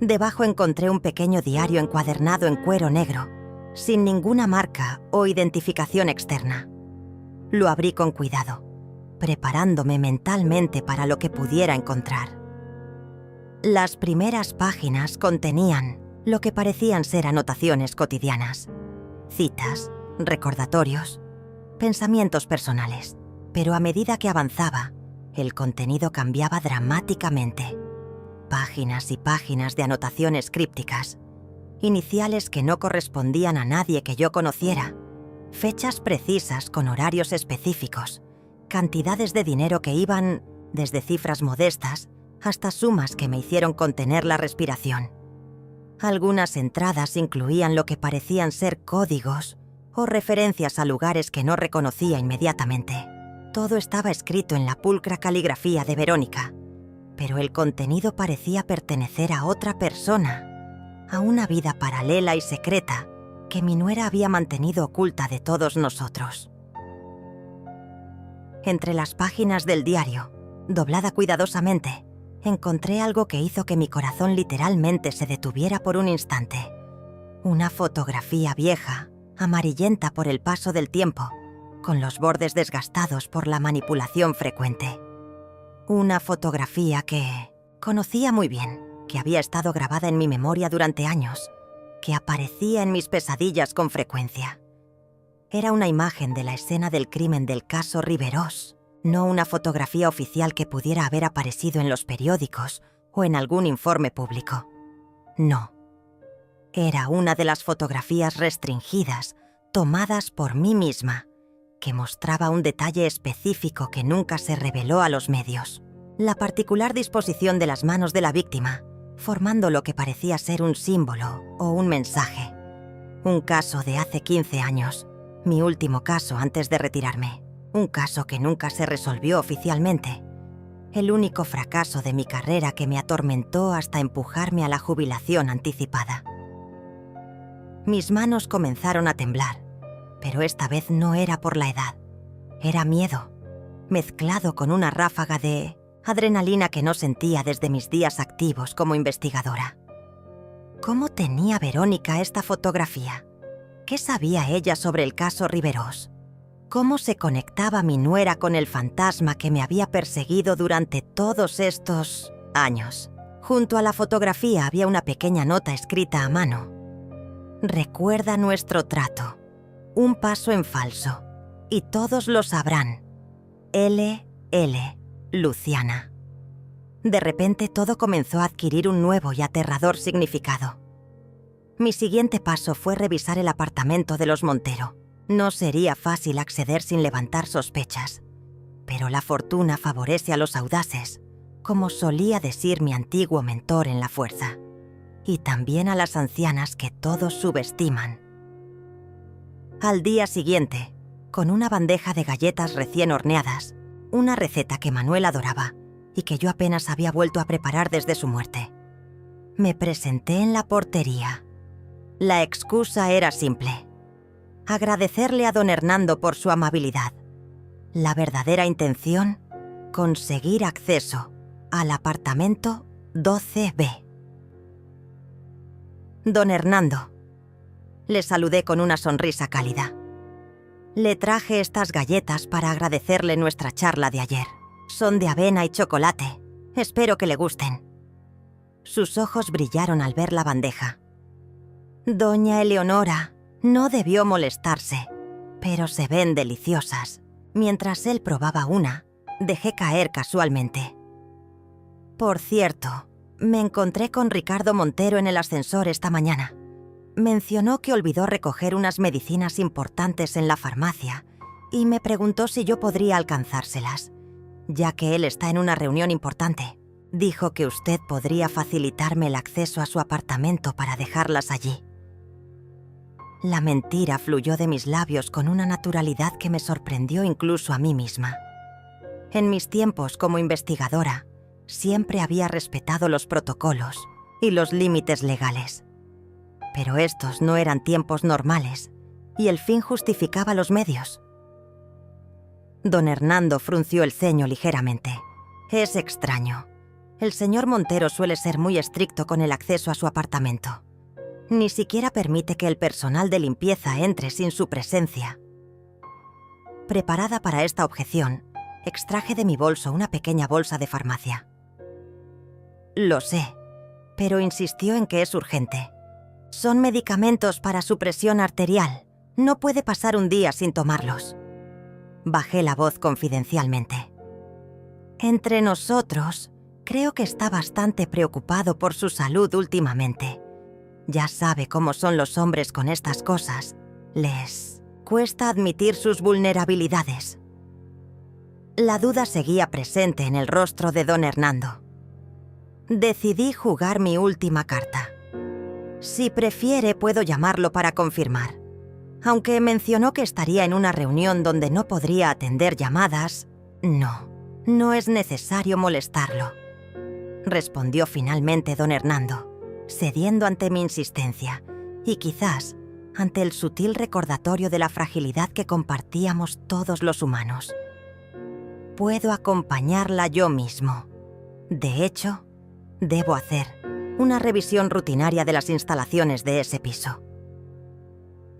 Debajo encontré un pequeño diario encuadernado en cuero negro, sin ninguna marca o identificación externa. Lo abrí con cuidado, preparándome mentalmente para lo que pudiera encontrar. Las primeras páginas contenían lo que parecían ser anotaciones cotidianas, citas, recordatorios, pensamientos personales. Pero a medida que avanzaba, el contenido cambiaba dramáticamente. Páginas y páginas de anotaciones crípticas, iniciales que no correspondían a nadie que yo conociera, fechas precisas con horarios específicos, cantidades de dinero que iban desde cifras modestas hasta sumas que me hicieron contener la respiración. Algunas entradas incluían lo que parecían ser códigos o referencias a lugares que no reconocía inmediatamente. Todo estaba escrito en la pulcra caligrafía de Verónica, pero el contenido parecía pertenecer a otra persona, a una vida paralela y secreta que mi nuera había mantenido oculta de todos nosotros. Entre las páginas del diario, doblada cuidadosamente, encontré algo que hizo que mi corazón literalmente se detuviera por un instante. Una fotografía vieja, amarillenta por el paso del tiempo, con los bordes desgastados por la manipulación frecuente. Una fotografía que conocía muy bien, que había estado grabada en mi memoria durante años, que aparecía en mis pesadillas con frecuencia. Era una imagen de la escena del crimen del caso Riverós, no una fotografía oficial que pudiera haber aparecido en los periódicos o en algún informe público. No. Era una de las fotografías restringidas, tomadas por mí misma, que mostraba un detalle específico que nunca se reveló a los medios: la particular disposición de las manos de la víctima, formando lo que parecía ser un símbolo o un mensaje. Un caso de hace 15 años, mi último caso antes de retirarme. Un caso que nunca se resolvió oficialmente. El único fracaso de mi carrera que me atormentó hasta empujarme a la jubilación anticipada. Mis manos comenzaron a temblar, pero esta vez no era por la edad. Era miedo, mezclado con una ráfaga de adrenalina que no sentía desde mis días activos como investigadora. ¿Cómo tenía Verónica esta fotografía? ¿Qué sabía ella sobre el caso Riveros? ¿Cómo se conectaba mi nuera con el fantasma que me había perseguido durante todos estos años? Junto a la fotografía había una pequeña nota escrita a mano. Recuerda nuestro trato. Un paso en falso. Y todos lo sabrán. L.L. Luciana. De repente todo comenzó a adquirir un nuevo y aterrador significado. Mi siguiente paso fue revisar el apartamento de los Montero. No sería fácil acceder sin levantar sospechas, pero la fortuna favorece a los audaces, como solía decir mi antiguo mentor en la fuerza, y también a las ancianas que todos subestiman. Al día siguiente, con una bandeja de galletas recién horneadas, una receta que Manuel adoraba y que yo apenas había vuelto a preparar desde su muerte, me presenté en la portería. La excusa era simple: agradecerle a don Hernando por su amabilidad. La verdadera intención: conseguir acceso al apartamento 12B. Don Hernando. Le saludé con una sonrisa cálida. Le traje estas galletas para agradecerle nuestra charla de ayer. Son de avena y chocolate. Espero que le gusten. Sus ojos brillaron al ver la bandeja. Doña Eleonora no debió molestarse, pero se ven deliciosas. Mientras él probaba una, dejé caer casualmente: por cierto, me encontré con Ricardo Montero en el ascensor esta mañana. Mencionó que olvidó recoger unas medicinas importantes en la farmacia y me preguntó si yo podría alcanzárselas, ya que él está en una reunión importante. Dijo que usted podría facilitarme el acceso a su apartamento para dejarlas allí. La mentira fluyó de mis labios con una naturalidad que me sorprendió incluso a mí misma. En mis tiempos como investigadora, siempre había respetado los protocolos y los límites legales. Pero estos no eran tiempos normales, y el fin justificaba los medios. Don Hernando frunció el ceño ligeramente. Es extraño. El señor Montero suele ser muy estricto con el acceso a su apartamento. Ni siquiera permite que el personal de limpieza entre sin su presencia. Preparada para esta objeción, extraje de mi bolso una pequeña bolsa de farmacia. Lo sé, pero insistió en que es urgente. Son medicamentos para su presión arterial. No puede pasar un día sin tomarlos. Bajé la voz confidencialmente. Entre nosotros, creo que está bastante preocupado por su salud últimamente. Ya sabe cómo son los hombres con estas cosas. Les cuesta admitir sus vulnerabilidades. La duda seguía presente en el rostro de don Hernando. Decidí jugar mi última carta. Si prefiere, puedo llamarlo para confirmar. Aunque mencionó que estaría en una reunión donde no podría atender llamadas, no es necesario molestarlo, respondió finalmente don Hernando, cediendo ante mi insistencia y quizás ante el sutil recordatorio de la fragilidad que compartíamos todos los humanos. Puedo acompañarla yo mismo. De hecho, debo hacer una revisión rutinaria de las instalaciones de ese piso.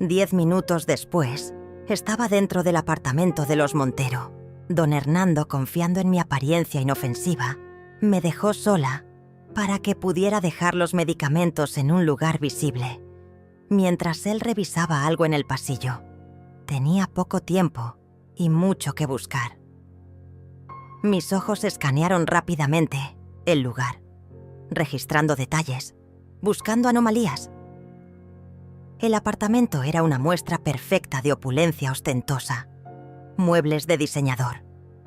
10 minutos después, estaba dentro del apartamento de los Montero. Don Hernando, confiando en mi apariencia inofensiva, me dejó sola para que pudiera dejar los medicamentos en un lugar visible, mientras él revisaba algo en el pasillo. Tenía poco tiempo y mucho que buscar. Mis ojos escanearon rápidamente el lugar, registrando detalles, buscando anomalías. El apartamento era una muestra perfecta de opulencia ostentosa. Muebles de diseñador,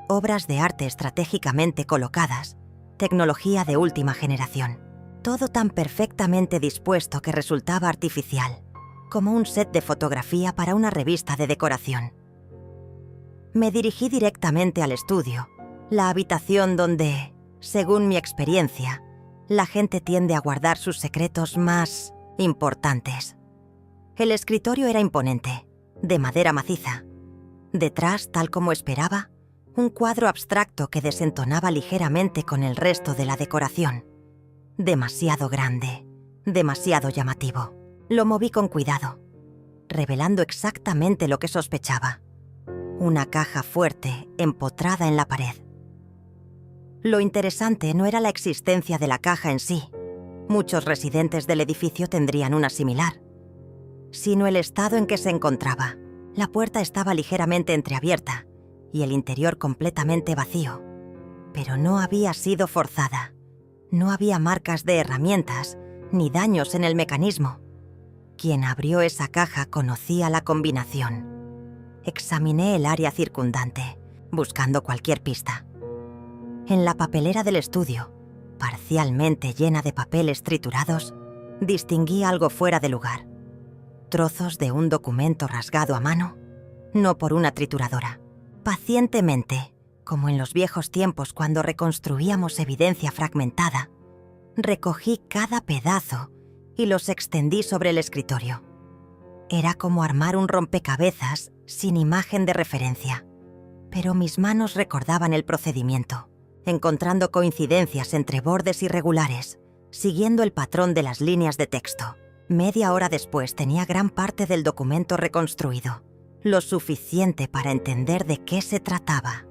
obras de arte estratégicamente colocadas, tecnología de última generación. Todo tan perfectamente dispuesto que resultaba artificial, como un set de fotografía para una revista de decoración. Me dirigí directamente al estudio, la habitación donde, según mi experiencia, la gente tiende a guardar sus secretos más importantes. El escritorio era imponente, de madera maciza. Detrás, tal como esperaba, un cuadro abstracto que desentonaba ligeramente con el resto de la decoración. Demasiado grande, demasiado llamativo. Lo moví con cuidado, revelando exactamente lo que sospechaba. Una caja fuerte, empotrada en la pared. Lo interesante no era la existencia de la caja en sí. Muchos residentes del edificio tendrían una similar. Sino el estado en que se encontraba. La puerta estaba ligeramente entreabierta y el interior completamente vacío. Pero no había sido forzada. No había marcas de herramientas ni daños en el mecanismo. Quien abrió esa caja conocía la combinación. Examiné el área circundante, buscando cualquier pista. En la papelera del estudio, parcialmente llena de papeles triturados, distinguí algo fuera de lugar. Trozos de un documento rasgado a mano, no por una trituradora. Pacientemente, como en los viejos tiempos cuando reconstruíamos evidencia fragmentada, recogí cada pedazo y los extendí sobre el escritorio. Era como armar un rompecabezas sin imagen de referencia, pero mis manos recordaban el procedimiento, encontrando coincidencias entre bordes irregulares, siguiendo el patrón de las líneas de texto. Media hora después tenía gran parte del documento reconstruido, lo suficiente para entender de qué se trataba.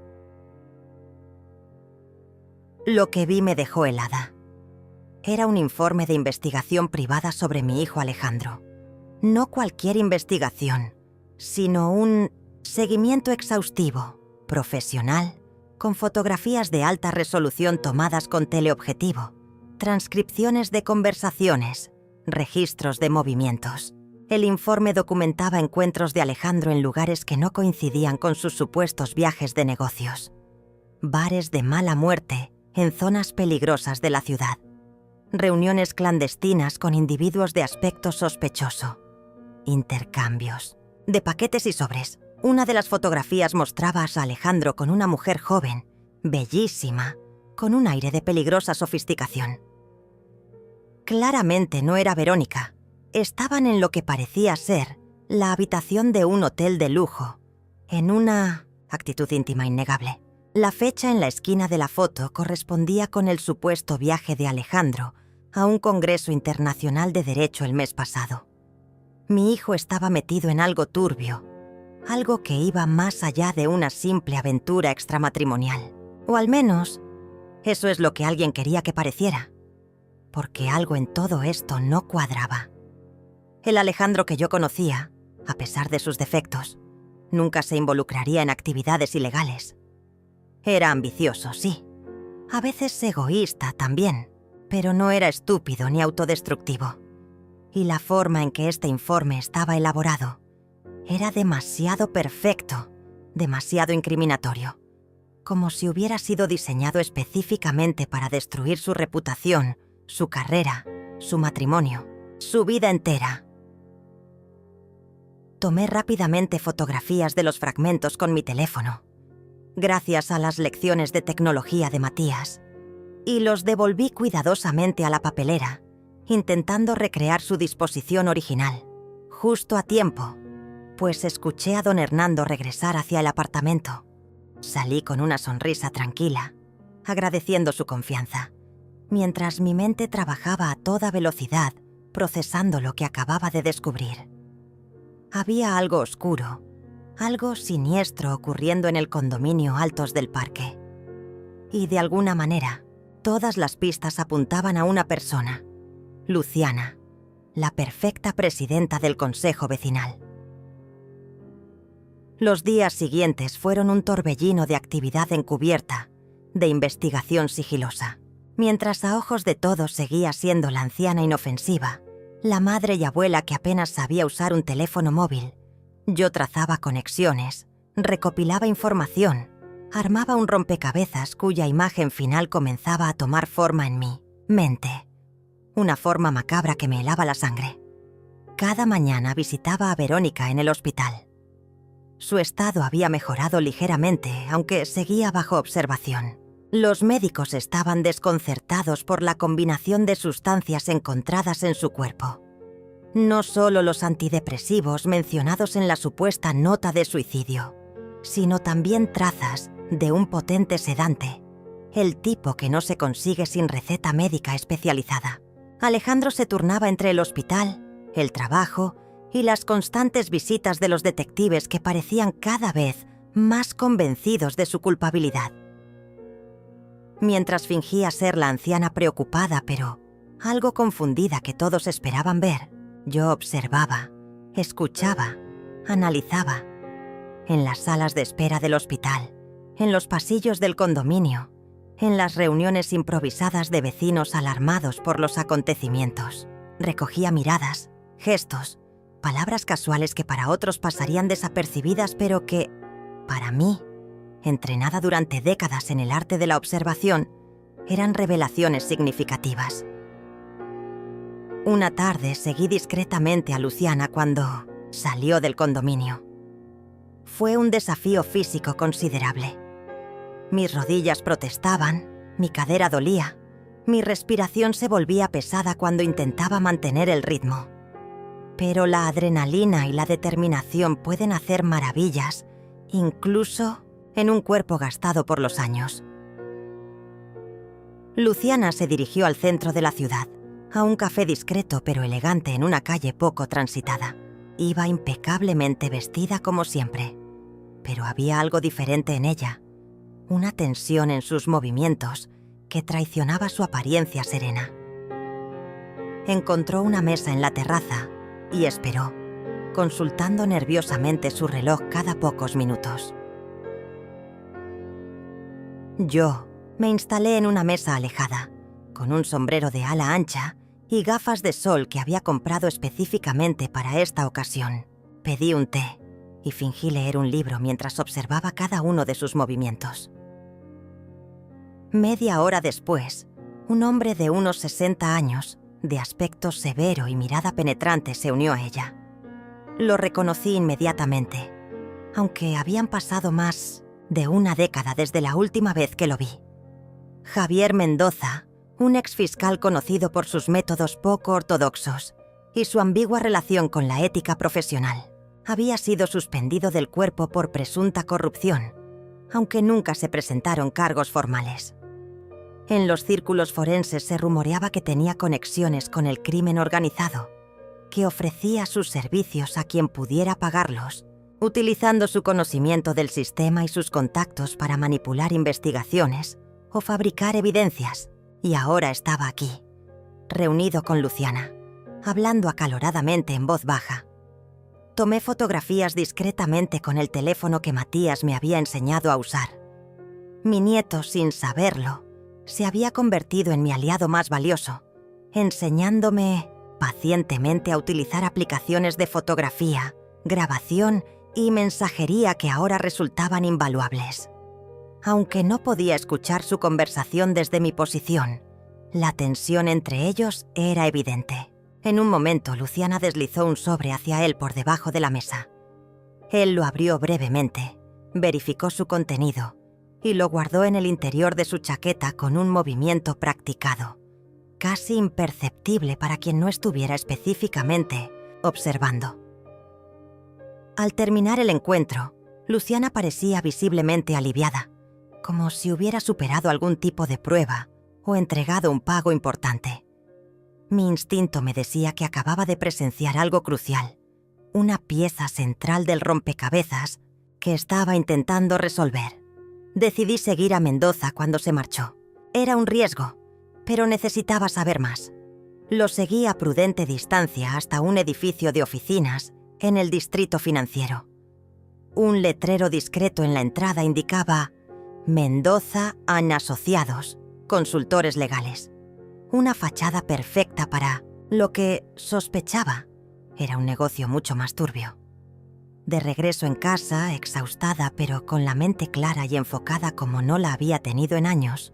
Lo que vi me dejó helada. Era un informe de investigación privada sobre mi hijo Alejandro. No cualquier investigación, sino un seguimiento exhaustivo, profesional, con fotografías de alta resolución tomadas con teleobjetivo, transcripciones de conversaciones, registros de movimientos. El informe documentaba encuentros de Alejandro en lugares que no coincidían con sus supuestos viajes de negocios. Bares de mala muerte en zonas peligrosas de la ciudad. Reuniones clandestinas con individuos de aspecto sospechoso. Intercambios de paquetes y sobres. Una de las fotografías mostraba a Alejandro con una mujer joven, bellísima, con un aire de peligrosa sofisticación. Claramente no era Verónica. Estaban en lo que parecía ser la habitación de un hotel de lujo, en una actitud íntima innegable. La fecha en la esquina de la foto correspondía con el supuesto viaje de Alejandro a un congreso internacional de derecho el mes pasado. Mi hijo estaba metido en algo turbio, algo que iba más allá de una simple aventura extramatrimonial. O al menos, eso es lo que alguien quería que pareciera, porque algo en todo esto no cuadraba. El Alejandro que yo conocía, a pesar de sus defectos, nunca se involucraría en actividades ilegales. Era ambicioso, sí. A veces egoísta también, pero no era estúpido ni autodestructivo. Y la forma en que este informe estaba elaborado era demasiado perfecto, demasiado incriminatorio, como si hubiera sido diseñado específicamente para destruir su reputación, su carrera, su matrimonio, su vida entera. Tomé rápidamente fotografías de los fragmentos con mi teléfono, gracias a las lecciones de tecnología de Matías, y los devolví cuidadosamente a la papelera, intentando recrear su disposición original, justo a tiempo, pues escuché a don Hernando regresar hacia el apartamento. Salí con una sonrisa tranquila, agradeciendo su confianza, mientras mi mente trabajaba a toda velocidad, procesando lo que acababa de descubrir. Había algo oscuro, algo siniestro ocurriendo en el condominio Altos del Parque. Y de alguna manera, todas las pistas apuntaban a una persona, Luciana, la perfecta presidenta del consejo vecinal. Los días siguientes fueron un torbellino de actividad encubierta, de investigación sigilosa. Mientras a ojos de todos seguía siendo la anciana inofensiva, la madre y abuela que apenas sabía usar un teléfono móvil. Yo trazaba conexiones, recopilaba información, armaba un rompecabezas cuya imagen final comenzaba a tomar forma en mi mente. Una forma macabra que me helaba la sangre. Cada mañana visitaba a Verónica en el hospital. Su estado había mejorado ligeramente, aunque seguía bajo observación. Los médicos estaban desconcertados por la combinación de sustancias encontradas en su cuerpo. No solo los antidepresivos mencionados en la supuesta nota de suicidio, sino también trazas de un potente sedante, el tipo que no se consigue sin receta médica especializada. Alejandro se turnaba entre el hospital, el trabajo y las constantes visitas de los detectives que parecían cada vez más convencidos de su culpabilidad. Mientras fingía ser la anciana preocupada, pero algo confundida que todos esperaban ver, yo observaba, escuchaba, analizaba. En las salas de espera del hospital, en los pasillos del condominio, en las reuniones improvisadas de vecinos alarmados por los acontecimientos. Recogía miradas, gestos, palabras casuales que para otros pasarían desapercibidas, pero que, para mí, entrenada durante décadas en el arte de la observación, eran revelaciones significativas. Una tarde seguí discretamente a Luciana cuando salió del condominio. Fue un desafío físico considerable. Mis rodillas protestaban, mi cadera dolía, mi respiración se volvía pesada cuando intentaba mantener el ritmo. Pero la adrenalina y la determinación pueden hacer maravillas, incluso en un cuerpo gastado por los años. Luciana se dirigió al centro de la ciudad, a un café discreto pero elegante en una calle poco transitada. Iba impecablemente vestida como siempre, pero había algo diferente en ella, una tensión en sus movimientos que traicionaba su apariencia serena. Encontró una mesa en la terraza y esperó, consultando nerviosamente su reloj cada pocos minutos. Yo me instalé en una mesa alejada, con un sombrero de ala ancha y gafas de sol que había comprado específicamente para esta ocasión. Pedí un té y fingí leer un libro mientras observaba cada uno de sus movimientos. Media hora después, un hombre de unos 60 años, de aspecto severo y mirada penetrante, se unió a ella. Lo reconocí inmediatamente, aunque habían pasado más de una década desde la última vez que lo vi. Javier Mendoza, un exfiscal conocido por sus métodos poco ortodoxos y su ambigua relación con la ética profesional, había sido suspendido del cuerpo por presunta corrupción, aunque nunca se presentaron cargos formales. En los círculos forenses se rumoreaba que tenía conexiones con el crimen organizado, que ofrecía sus servicios a quien pudiera pagarlos, utilizando su conocimiento del sistema y sus contactos para manipular investigaciones o fabricar evidencias. Y ahora estaba aquí, reunido con Luciana, hablando acaloradamente en voz baja. Tomé fotografías discretamente con el teléfono que Matías me había enseñado a usar. Mi nieto, sin saberlo, se había convertido en mi aliado más valioso, enseñándome pacientemente a utilizar aplicaciones de fotografía, grabación y mensajería que ahora resultaban invaluables. Aunque no podía escuchar su conversación desde mi posición, la tensión entre ellos era evidente. En un momento, Luciana deslizó un sobre hacia él por debajo de la mesa. Él lo abrió brevemente, verificó su contenido y lo guardó en el interior de su chaqueta con un movimiento practicado, casi imperceptible para quien no estuviera específicamente observando. Al terminar el encuentro, Luciana parecía visiblemente aliviada, como si hubiera superado algún tipo de prueba o entregado un pago importante. Mi instinto me decía que acababa de presenciar algo crucial, una pieza central del rompecabezas que estaba intentando resolver. Decidí seguir a Mendoza cuando se marchó. Era un riesgo, pero necesitaba saber más. Lo seguí a prudente distancia hasta un edificio de oficinas en el distrito financiero. Un letrero discreto en la entrada indicaba Mendoza & Asociados, consultores legales. Una fachada perfecta para Lo que sospechaba era un negocio mucho más turbio. De regreso en casa, exhaustada pero con la mente clara y enfocada como no la había tenido en años,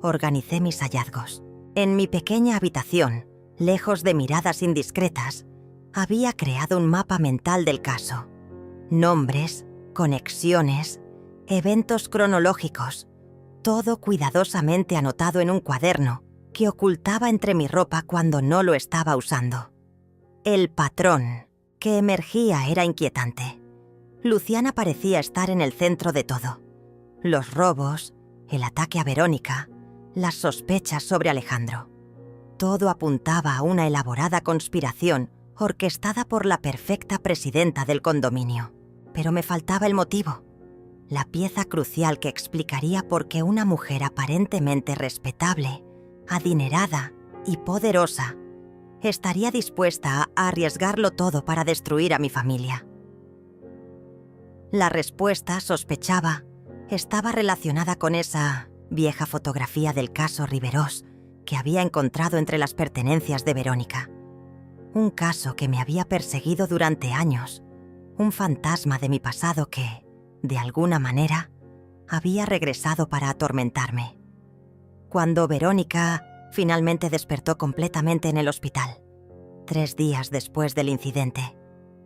organicé mis hallazgos. En mi pequeña habitación, lejos de miradas indiscretas, había creado un mapa mental del caso. Nombres, conexiones, eventos cronológicos, todo cuidadosamente anotado en un cuaderno que ocultaba entre mi ropa cuando no lo estaba usando. El patrón que emergía era inquietante. Luciana parecía estar en el centro de todo. Los robos, el ataque a Verónica, las sospechas sobre Alejandro. Todo apuntaba a una elaborada conspiración orquestada por la perfecta presidenta del condominio. Pero me faltaba el motivo, la pieza crucial que explicaría por qué una mujer aparentemente respetable, adinerada y poderosa estaría dispuesta a arriesgarlo todo para destruir a mi familia. La respuesta, sospechaba, estaba relacionada con esa vieja fotografía del caso Riverós que había encontrado entre las pertenencias de Verónica. Un caso que me había perseguido durante años, un fantasma de mi pasado que, de alguna manera, había regresado para atormentarme. Cuando Verónica finalmente despertó completamente en el hospital, 3 días después del incidente,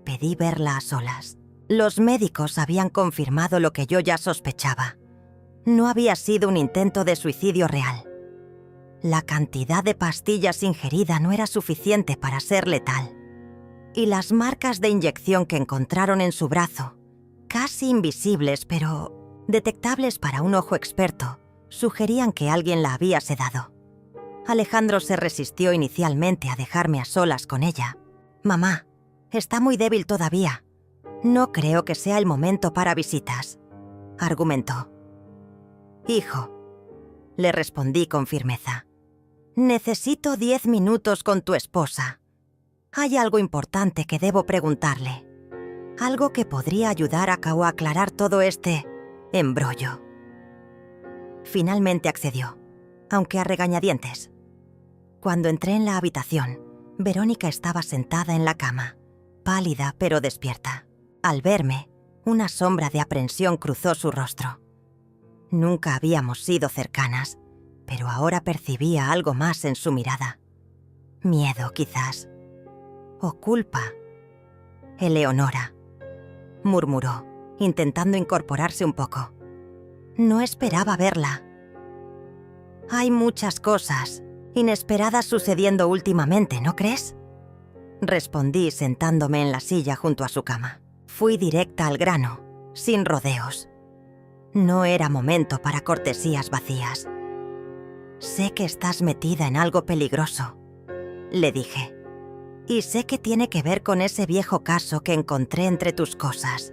pedí verla a solas. Los médicos habían confirmado lo que yo ya sospechaba. No había sido un intento de suicidio real. La cantidad de pastillas ingerida no era suficiente para ser letal. Y las marcas de inyección que encontraron en su brazo, casi invisibles pero detectables para un ojo experto, sugerían que alguien la había sedado. Alejandro se resistió inicialmente a dejarme a solas con ella. «Mamá, está muy débil todavía. No creo que sea el momento para visitas», argumentó. «Hijo», le respondí con firmeza, «necesito 10 minutos con tu esposa. Hay algo importante que debo preguntarle. Algo que podría ayudar a aclarar todo este embrollo». Finalmente accedió, aunque a regañadientes. Cuando entré en la habitación, Verónica estaba sentada en la cama, pálida pero despierta. Al verme, una sombra de aprensión cruzó su rostro. Nunca habíamos sido cercanas, pero ahora percibía algo más en su mirada. Miedo, quizás. O culpa. «Eleonora», murmuró, intentando incorporarse un poco. No esperaba verla. «Hay muchas cosas inesperadas sucediendo últimamente, ¿no crees?», respondí sentándome en la silla junto a su cama. Fui directa al grano, sin rodeos. No era momento para cortesías vacías. «Sé que estás metida en algo peligroso», le dije. «Y sé que tiene que ver con ese viejo caso que encontré entre tus cosas».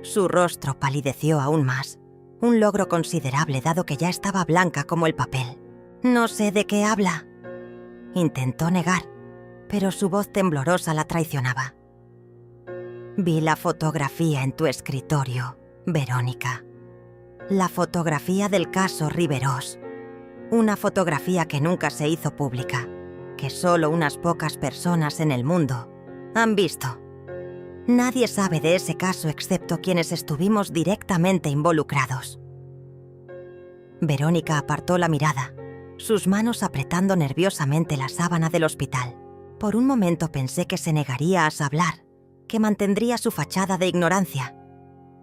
Su rostro palideció aún más, un logro considerable dado que ya estaba blanca como el papel. «No sé de qué habla», intentó negar, pero su voz temblorosa la traicionaba. «Vi la fotografía en tu escritorio, Verónica. La fotografía del caso Riverós. Una fotografía que nunca se hizo pública, que solo unas pocas personas en el mundo han visto. Nadie sabe de ese caso excepto quienes estuvimos directamente involucrados». Verónica apartó la mirada, sus manos apretando nerviosamente la sábana del hospital. Por un momento pensé que se negaría a hablar, que mantendría su fachada de ignorancia.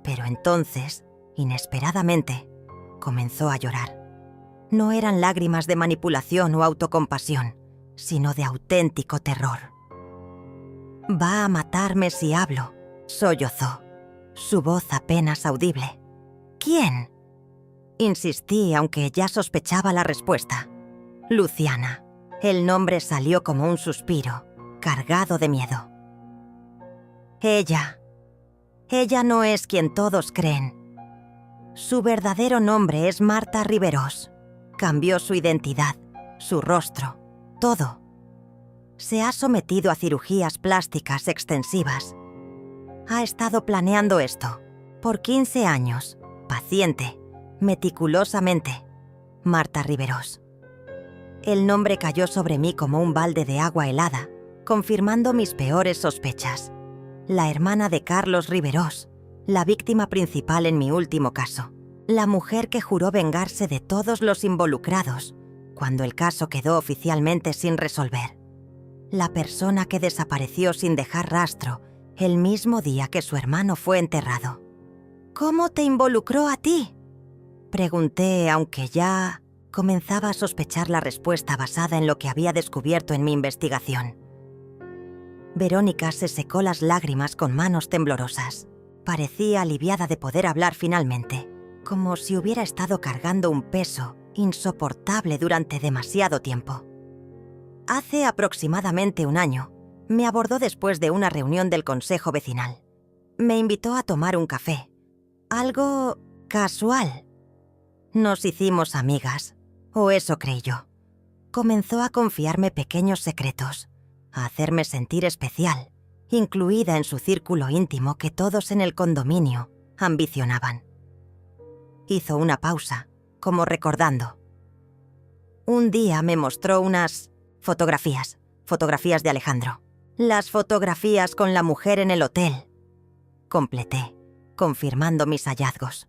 Pero entonces, inesperadamente, comenzó a llorar. No eran lágrimas de manipulación o autocompasión, sino de auténtico terror. «Va a matarme si hablo», sollozó, su voz apenas audible. «¿Quién?», insistí, aunque ya sospechaba la respuesta. «Luciana». El nombre salió como un suspiro, cargado de miedo. Ella no es quien todos creen. Su verdadero nombre es Marta Riverós. Cambió su identidad, su rostro, todo. Se ha sometido a cirugías plásticas extensivas. Ha estado planeando esto por 15 años, paciente, meticulosamente. Marta Riverós. El nombre cayó sobre mí como un balde de agua helada, confirmando mis peores sospechas. La hermana de Carlos Riverós, la víctima principal en mi último caso. La mujer que juró vengarse de todos los involucrados cuando el caso quedó oficialmente sin resolver. La persona que desapareció sin dejar rastro el mismo día que su hermano fue enterrado. ¿Cómo te involucró a ti?, pregunté, aunque ya comenzaba a sospechar la respuesta basada en lo que había descubierto en mi investigación. Verónica se secó las lágrimas con manos temblorosas. Parecía aliviada de poder hablar finalmente, como si hubiera estado cargando un peso insoportable durante demasiado tiempo. Hace aproximadamente un año, me abordó después de una reunión del consejo vecinal. Me invitó a tomar un café. Algo casual. Nos hicimos amigas, o eso creí yo. Comenzó a confiarme pequeños secretos, a hacerme sentir especial, incluida en su círculo íntimo que todos en el condominio ambicionaban. Hizo una pausa, como recordando. Un día me mostró unas fotografías de Alejandro. Las fotografías con la mujer en el hotel. Completé, confirmando mis hallazgos.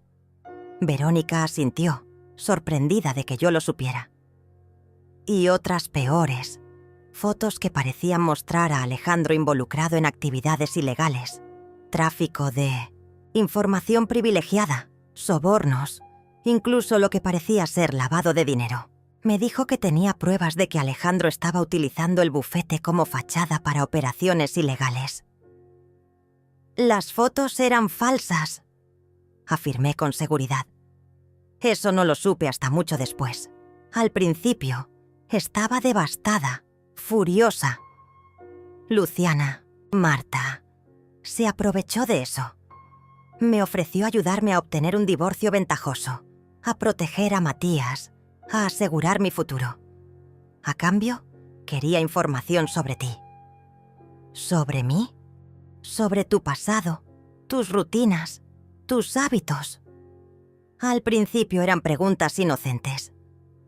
Verónica asintió, sorprendida de que yo lo supiera. Y otras peores, fotos que parecían mostrar a Alejandro involucrado en actividades ilegales, tráfico de información privilegiada, sobornos, incluso lo que parecía ser lavado de dinero. Me dijo que tenía pruebas de que Alejandro estaba utilizando el bufete como fachada para operaciones ilegales. Las fotos eran falsas, afirmé con seguridad. Eso no lo supe hasta mucho después. Al principio, estaba devastada, furiosa. Luciana, Marta, se aprovechó de eso. Me ofreció ayudarme a obtener un divorcio ventajoso, a proteger a Matías, a asegurar mi futuro. A cambio, quería información sobre ti. ¿Sobre mí? Sobre tu pasado, tus rutinas, tus hábitos. Al principio eran preguntas inocentes.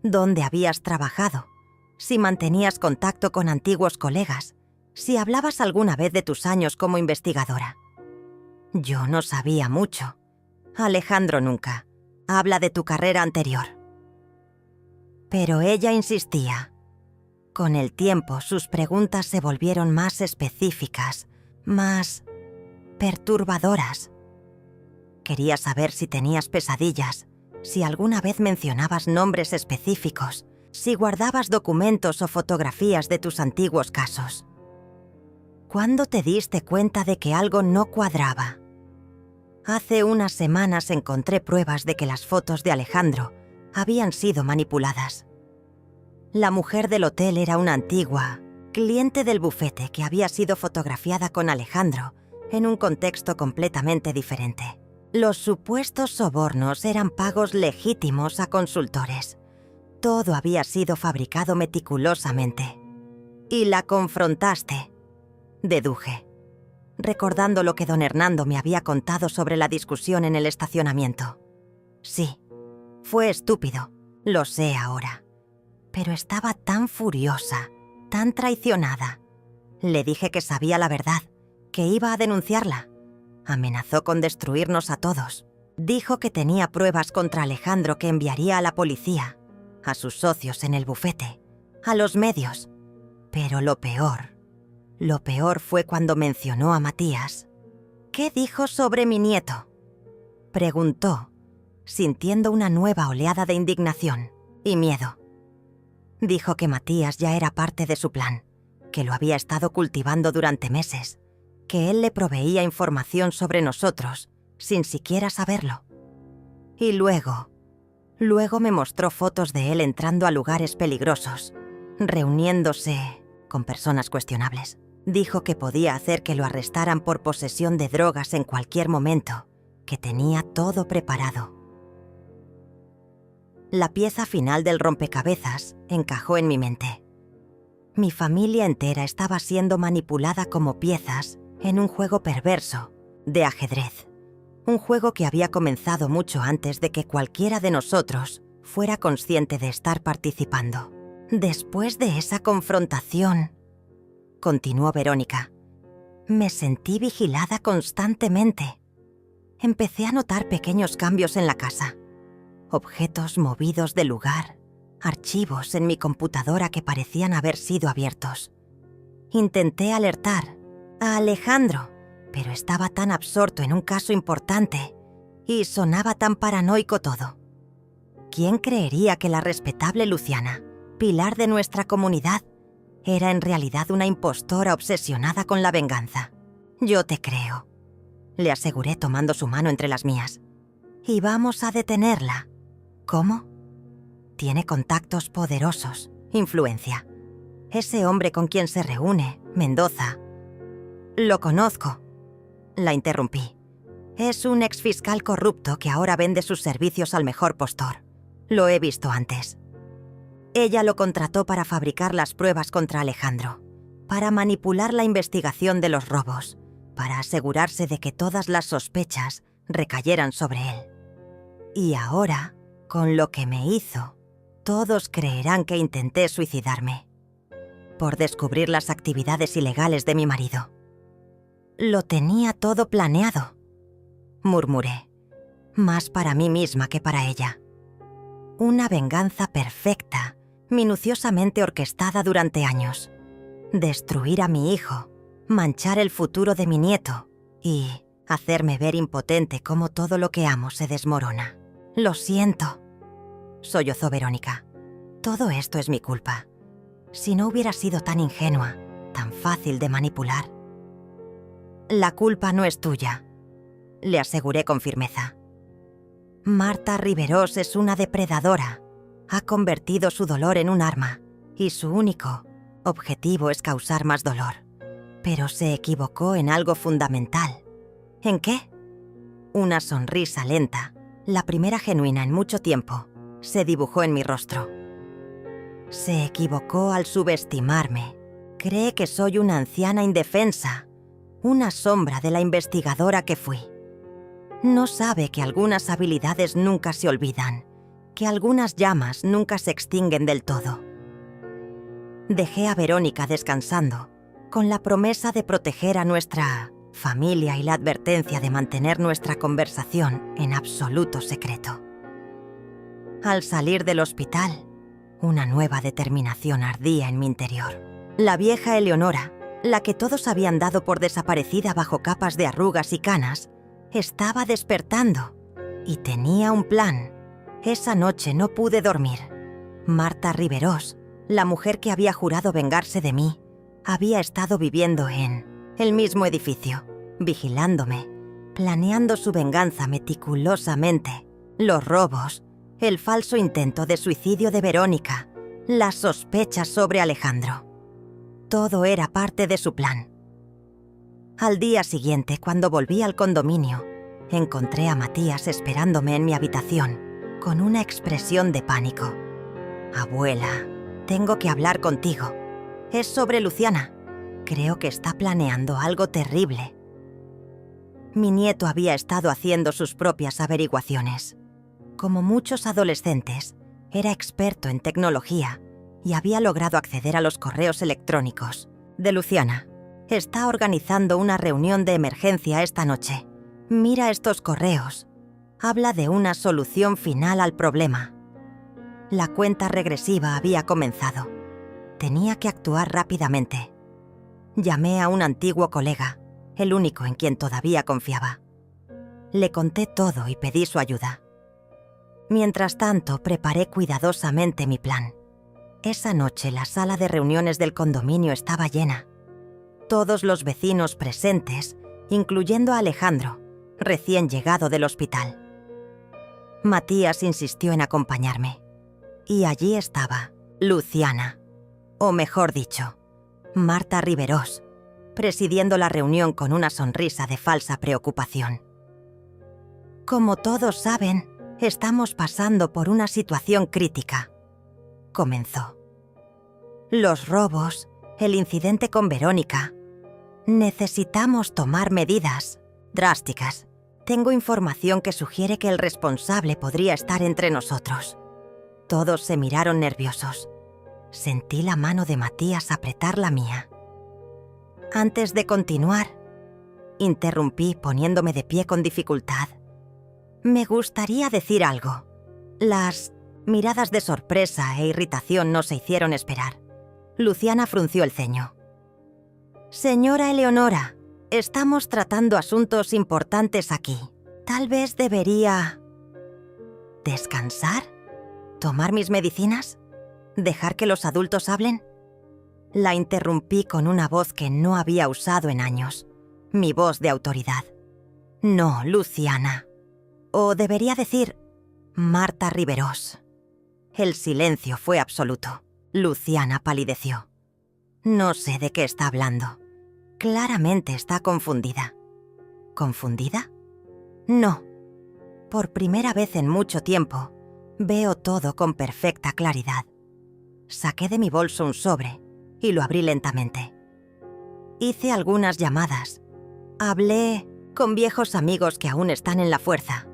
¿Dónde habías trabajado? Si mantenías contacto con antiguos colegas, si hablabas alguna vez de tus años como investigadora. Yo no sabía mucho. Alejandro nunca. Habla de tu carrera anterior. Pero ella insistía. Con el tiempo, sus preguntas se volvieron más específicas, más perturbadoras. Quería saber si tenías pesadillas, si alguna vez mencionabas nombres específicos, si guardabas documentos o fotografías de tus antiguos casos. ¿Cuándo te diste cuenta de que algo no cuadraba? Hace unas semanas encontré pruebas de que las fotos de Alejandro habían sido manipuladas. La mujer del hotel era una antigua cliente del bufete que había sido fotografiada con Alejandro en un contexto completamente diferente. Los supuestos sobornos eran pagos legítimos a consultores. Todo había sido fabricado meticulosamente. Y la confrontaste, deduje, recordando lo que don Hernando me había contado sobre la discusión en el estacionamiento. Sí, fue estúpido, lo sé ahora. Pero estaba tan furiosa, tan traicionada. Le dije que sabía la verdad, que iba a denunciarla. Amenazó con destruirnos a todos. Dijo que tenía pruebas contra Alejandro que enviaría a la policía, a sus socios en el bufete, a los medios. Pero lo peor fue cuando mencionó a Matías. ¿Qué dijo sobre mi nieto?, preguntó, sintiendo una nueva oleada de indignación y miedo. Dijo que Matías ya era parte de su plan, que lo había estado cultivando durante meses, que él le proveía información sobre nosotros, sin siquiera saberlo. Y luego me mostró fotos de él entrando a lugares peligrosos, reuniéndose con personas cuestionables. Dijo que podía hacer que lo arrestaran por posesión de drogas en cualquier momento, que tenía todo preparado. La pieza final del rompecabezas encajó en mi mente. Mi familia entera estaba siendo manipulada como piezas en un juego perverso de ajedrez. Un juego que había comenzado mucho antes de que cualquiera de nosotros fuera consciente de estar participando. Después de esa confrontación, continuó Verónica, me sentí vigilada constantemente. Empecé a notar pequeños cambios en la casa. Objetos movidos del lugar, archivos en mi computadora que parecían haber sido abiertos. Intenté alertar a Alejandro, pero estaba tan absorto en un caso importante y sonaba tan paranoico todo. ¿Quién creería que la respetable Luciana, pilar de nuestra comunidad, era en realidad una impostora obsesionada con la venganza? Yo te creo, le aseguré tomando su mano entre las mías. Y vamos a detenerla. ¿Cómo? Tiene contactos poderosos, influencia. Ese hombre con quien se reúne, Mendoza. Lo conozco. La interrumpí. Es un exfiscal corrupto que ahora vende sus servicios al mejor postor. Lo he visto antes. Ella lo contrató para fabricar las pruebas contra Alejandro, para manipular la investigación de los robos, para asegurarse de que todas las sospechas recayeran sobre él. Y ahora, con lo que me hizo, todos creerán que intenté suicidarme, por descubrir las actividades ilegales de mi marido. Lo tenía todo planeado, murmuré, más para mí misma que para ella. Una venganza perfecta, minuciosamente orquestada durante años. Destruir a mi hijo, manchar el futuro de mi nieto y hacerme ver impotente como todo lo que amo se desmorona. Lo siento, sollozó Verónica. Todo esto es mi culpa. Si no hubiera sido tan ingenua, tan fácil de manipular. La culpa no es tuya, le aseguré con firmeza. Marta Riverós es una depredadora. Ha convertido su dolor en un arma y su único objetivo es causar más dolor. Pero se equivocó en algo fundamental. ¿En qué? Una sonrisa lenta, la primera genuina en mucho tiempo, se dibujó en mi rostro. Se equivocó al subestimarme. Cree que soy una anciana indefensa, una sombra de la investigadora que fui. No sabe que algunas habilidades nunca se olvidan, que algunas llamas nunca se extinguen del todo. Dejé a Verónica descansando, con la promesa de proteger a nuestra familia y la advertencia de mantener nuestra conversación en absoluto secreto. Al salir del hospital, una nueva determinación ardía en mi interior. La vieja Eleonora, la que todos habían dado por desaparecida bajo capas de arrugas y canas, estaba despertando y tenía un plan. Esa noche no pude dormir. Marta Riverós, la mujer que había jurado vengarse de mí, había estado viviendo en el mismo edificio, vigilándome, planeando su venganza meticulosamente. Los robos, el falso intento de suicidio de Verónica, las sospechas sobre Alejandro. Todo era parte de su plan. Al día siguiente, cuando volví al condominio, encontré a Matías esperándome en mi habitación, con una expresión de pánico. «Abuela, tengo que hablar contigo. Es sobre Luciana. Creo que está planeando algo terrible». Mi nieto había estado haciendo sus propias averiguaciones. Como muchos adolescentes, era experto en tecnología y había logrado acceder a los correos electrónicos de Luciana. Está organizando una reunión de emergencia esta noche. Mira estos correos. Habla de una solución final al problema. La cuenta regresiva había comenzado. Tenía que actuar rápidamente. Llamé a un antiguo colega, el único en quien todavía confiaba. Le conté todo y pedí su ayuda. Mientras tanto, preparé cuidadosamente mi plan. Esa noche la sala de reuniones del condominio estaba llena. Todos los vecinos presentes, incluyendo a Alejandro, recién llegado del hospital. Matías insistió en acompañarme. Y allí estaba Luciana, o mejor dicho, Marta Riverós, presidiendo la reunión con una sonrisa de falsa preocupación. Como todos saben, estamos pasando por una situación crítica, comenzó. Los robos, el incidente con Verónica. Necesitamos tomar medidas drásticas. Tengo información que sugiere que el responsable podría estar entre nosotros. Todos se miraron nerviosos. Sentí la mano de Matías apretar la mía. Antes de continuar, interrumpí poniéndome de pie con dificultad. Me gustaría decir algo. Las miradas de sorpresa e irritación no se hicieron esperar. Luciana frunció el ceño. Señora Eleonora, estamos tratando asuntos importantes aquí. Tal vez debería... ¿Descansar? ¿Tomar mis medicinas? ¿Dejar que los adultos hablen? La interrumpí con una voz que no había usado en años. Mi voz de autoridad. No, Luciana. O debería decir, Marta Riveros. El silencio fue absoluto. Luciana palideció. No sé de qué está hablando. Claramente está confundida. ¿Confundida? No. Por primera vez en mucho tiempo, veo todo con perfecta claridad. Saqué de mi bolso un sobre y lo abrí lentamente. Hice algunas llamadas. Hablé con viejos amigos que aún están en la fuerza.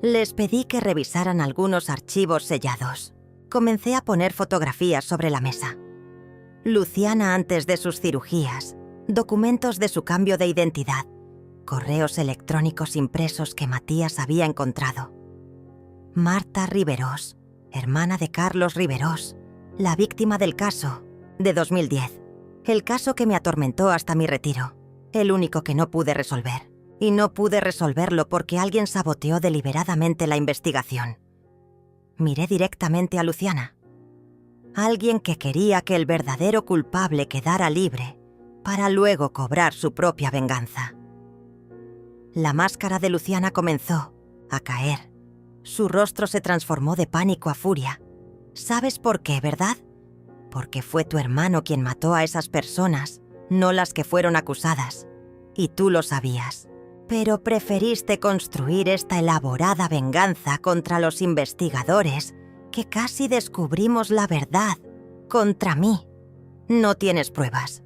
Les pedí que revisaran algunos archivos sellados. Comencé a poner fotografías sobre la mesa. Luciana antes de sus cirugías, documentos de su cambio de identidad, correos electrónicos impresos que Matías había encontrado. Marta Riveros, hermana de Carlos Riveros, la víctima del caso de 2010. El caso que me atormentó hasta mi retiro. El único que no pude resolver. Y no pude resolverlo porque alguien saboteó deliberadamente la investigación. Miré directamente a Luciana. Alguien que quería que el verdadero culpable quedara libre para luego cobrar su propia venganza. La máscara de Luciana comenzó a caer. Su rostro se transformó de pánico a furia. ¿Sabes por qué, verdad? Porque fue tu hermano quien mató a esas personas, no las que fueron acusadas. Y tú lo sabías. Pero preferiste construir esta elaborada venganza contra los investigadores que casi descubrimos la verdad contra mí. No tienes pruebas,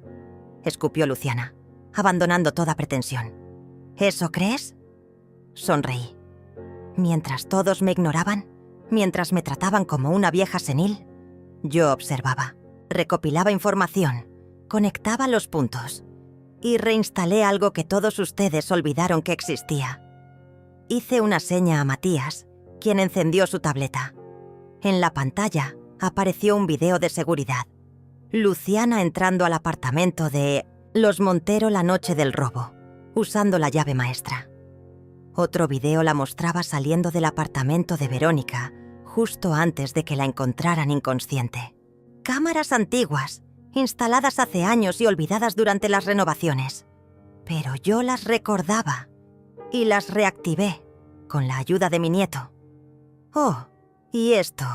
escupió Luciana, abandonando toda pretensión. ¿Eso crees? Sonreí. Mientras todos me ignoraban, mientras me trataban como una vieja senil, yo observaba, recopilaba información, conectaba los puntos y reinstalé algo que todos ustedes olvidaron que existía. Hice una seña a Matías, quien encendió su tableta. En la pantalla apareció un video de seguridad. Luciana entrando al apartamento de los Montero la noche del robo, usando la llave maestra. Otro video la mostraba saliendo del apartamento de Verónica, justo antes de que la encontraran inconsciente. Cámaras antiguas, instaladas hace años y olvidadas durante las renovaciones. Pero yo las recordaba y las reactivé con la ayuda de mi nieto. Oh, y esto.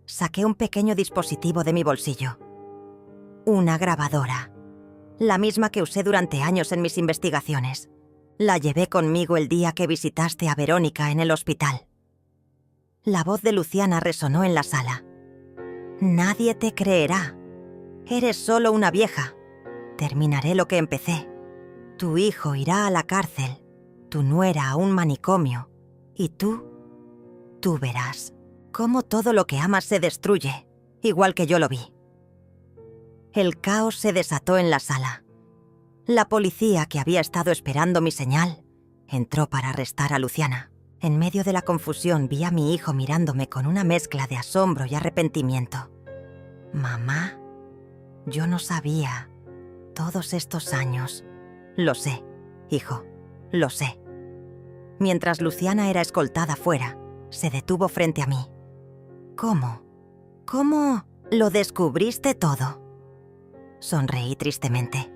Saqué un pequeño dispositivo de mi bolsillo. Una grabadora. La misma que usé durante años en mis investigaciones. La llevé conmigo el día que visitaste a Verónica en el hospital. La voz de Luciana resonó en la sala. Nadie te creerá. Eres solo una vieja. Terminaré lo que empecé. Tu hijo irá a la cárcel, tu nuera a un manicomio, y tú verás cómo todo lo que amas se destruye, igual que yo lo vi. El caos se desató en la sala. La policía, que había estado esperando mi señal, entró para arrestar a Luciana. En medio de la confusión vi a mi hijo mirándome con una mezcla de asombro y arrepentimiento. Mamá, yo no sabía. Todos estos años. Lo sé, hijo, lo sé. Mientras Luciana era escoltada fuera, se detuvo frente a mí. ¿Cómo? ¿Cómo lo descubriste todo? Sonreí tristemente.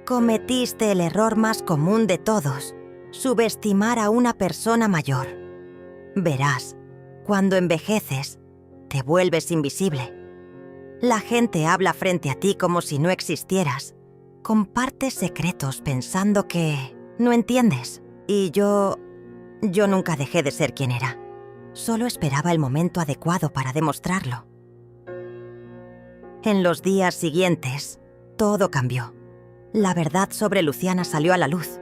Cometiste el error más común de todos, subestimar a una persona mayor. Verás, cuando envejeces, te vuelves invisible. La gente habla frente a ti como si no existieras. Compartes secretos pensando que no entiendes. Y yo nunca dejé de ser quien era. Solo esperaba el momento adecuado para demostrarlo. En los días siguientes, todo cambió. La verdad sobre Luciana salió a la luz.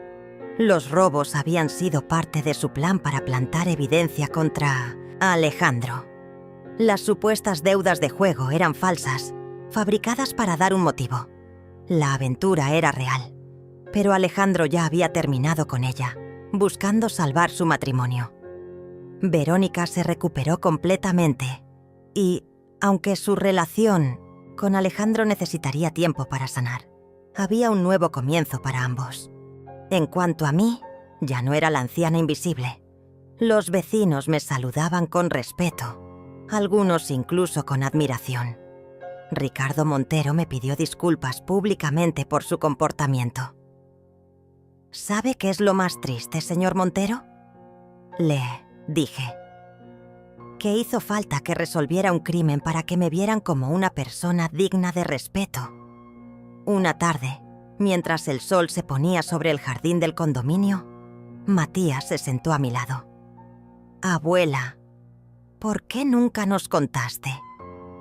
Los robos habían sido parte de su plan para plantar evidencia contra Alejandro. Las supuestas deudas de juego eran falsas. fabricadas para dar un motivo. La aventura era real, pero Alejandro ya había terminado con ella, buscando salvar su matrimonio. Verónica se recuperó completamente y, aunque su relación con Alejandro necesitaría tiempo para sanar, había un nuevo comienzo para ambos. En cuanto a mí, ya no era la anciana invisible. Los vecinos me saludaban con respeto, algunos incluso con admiración. Ricardo Montero me pidió disculpas públicamente por su comportamiento. ¿Sabe qué es lo más triste, señor Montero? Le dije que hizo falta que resolviera un crimen para que me vieran como una persona digna de respeto. Una tarde, mientras el sol se ponía sobre el jardín del condominio, Matías se sentó a mi lado. Abuela, ¿por qué nunca nos contaste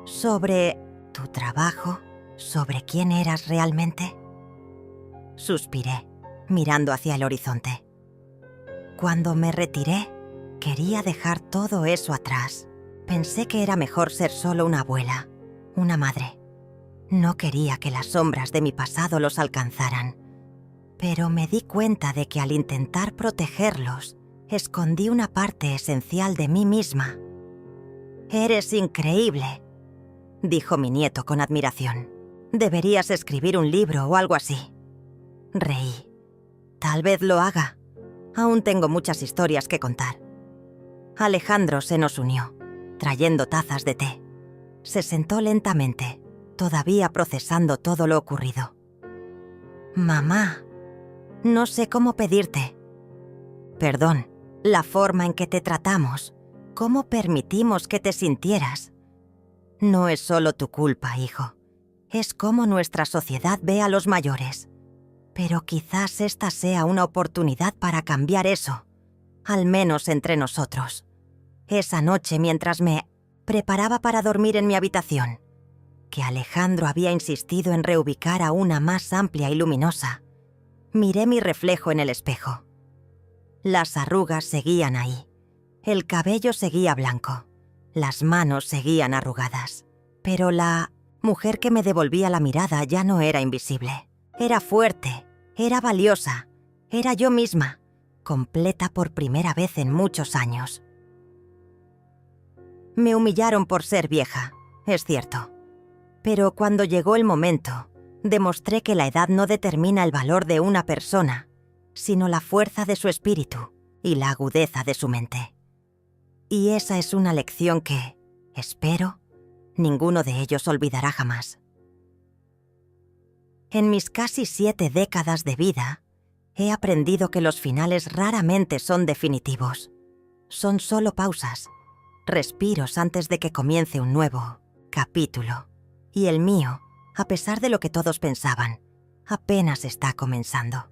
sobre tu trabajo, sobre quién eras realmente? Suspiré, mirando hacia el horizonte. Cuando me retiré, quería dejar todo eso atrás. Pensé que era mejor ser solo una abuela, una madre. No quería que las sombras de mi pasado los alcanzaran, pero me di cuenta de que al intentar protegerlos, escondí una parte esencial de mí misma. «Eres increíble», dijo mi nieto con admiración. «Deberías escribir un libro o algo así». Reí. «Tal vez lo haga. Aún tengo muchas historias que contar». Alejandro se nos unió, trayendo tazas de té. Se sentó lentamente, todavía procesando todo lo ocurrido. «Mamá, no sé cómo pedirte. Perdón, la forma en que te tratamos, cómo permitimos que te sintieras. No es solo tu culpa, hijo. Es cómo nuestra sociedad ve a los mayores. Pero quizás esta sea una oportunidad para cambiar eso, al menos entre nosotros». Esa noche, mientras me preparaba para dormir en mi habitación, que Alejandro había insistido en reubicar a una más amplia y luminosa, miré mi reflejo en el espejo. Las arrugas seguían ahí, el cabello seguía blanco, las manos seguían arrugadas, pero la mujer que me devolvía la mirada ya no era invisible. Era fuerte, era valiosa, era yo misma, completa por primera vez en muchos años. Me humillaron por ser vieja, es cierto. Pero cuando llegó el momento, demostré que la edad no determina el valor de una persona, sino la fuerza de su espíritu y la agudeza de su mente. Y esa es una lección que, espero, ninguno de ellos olvidará jamás. En mis casi 7 décadas de vida, he aprendido que los finales raramente son definitivos. Son solo pausas, respiros antes de que comience un nuevo capítulo. Y el mío, a pesar de lo que todos pensaban, apenas está comenzando.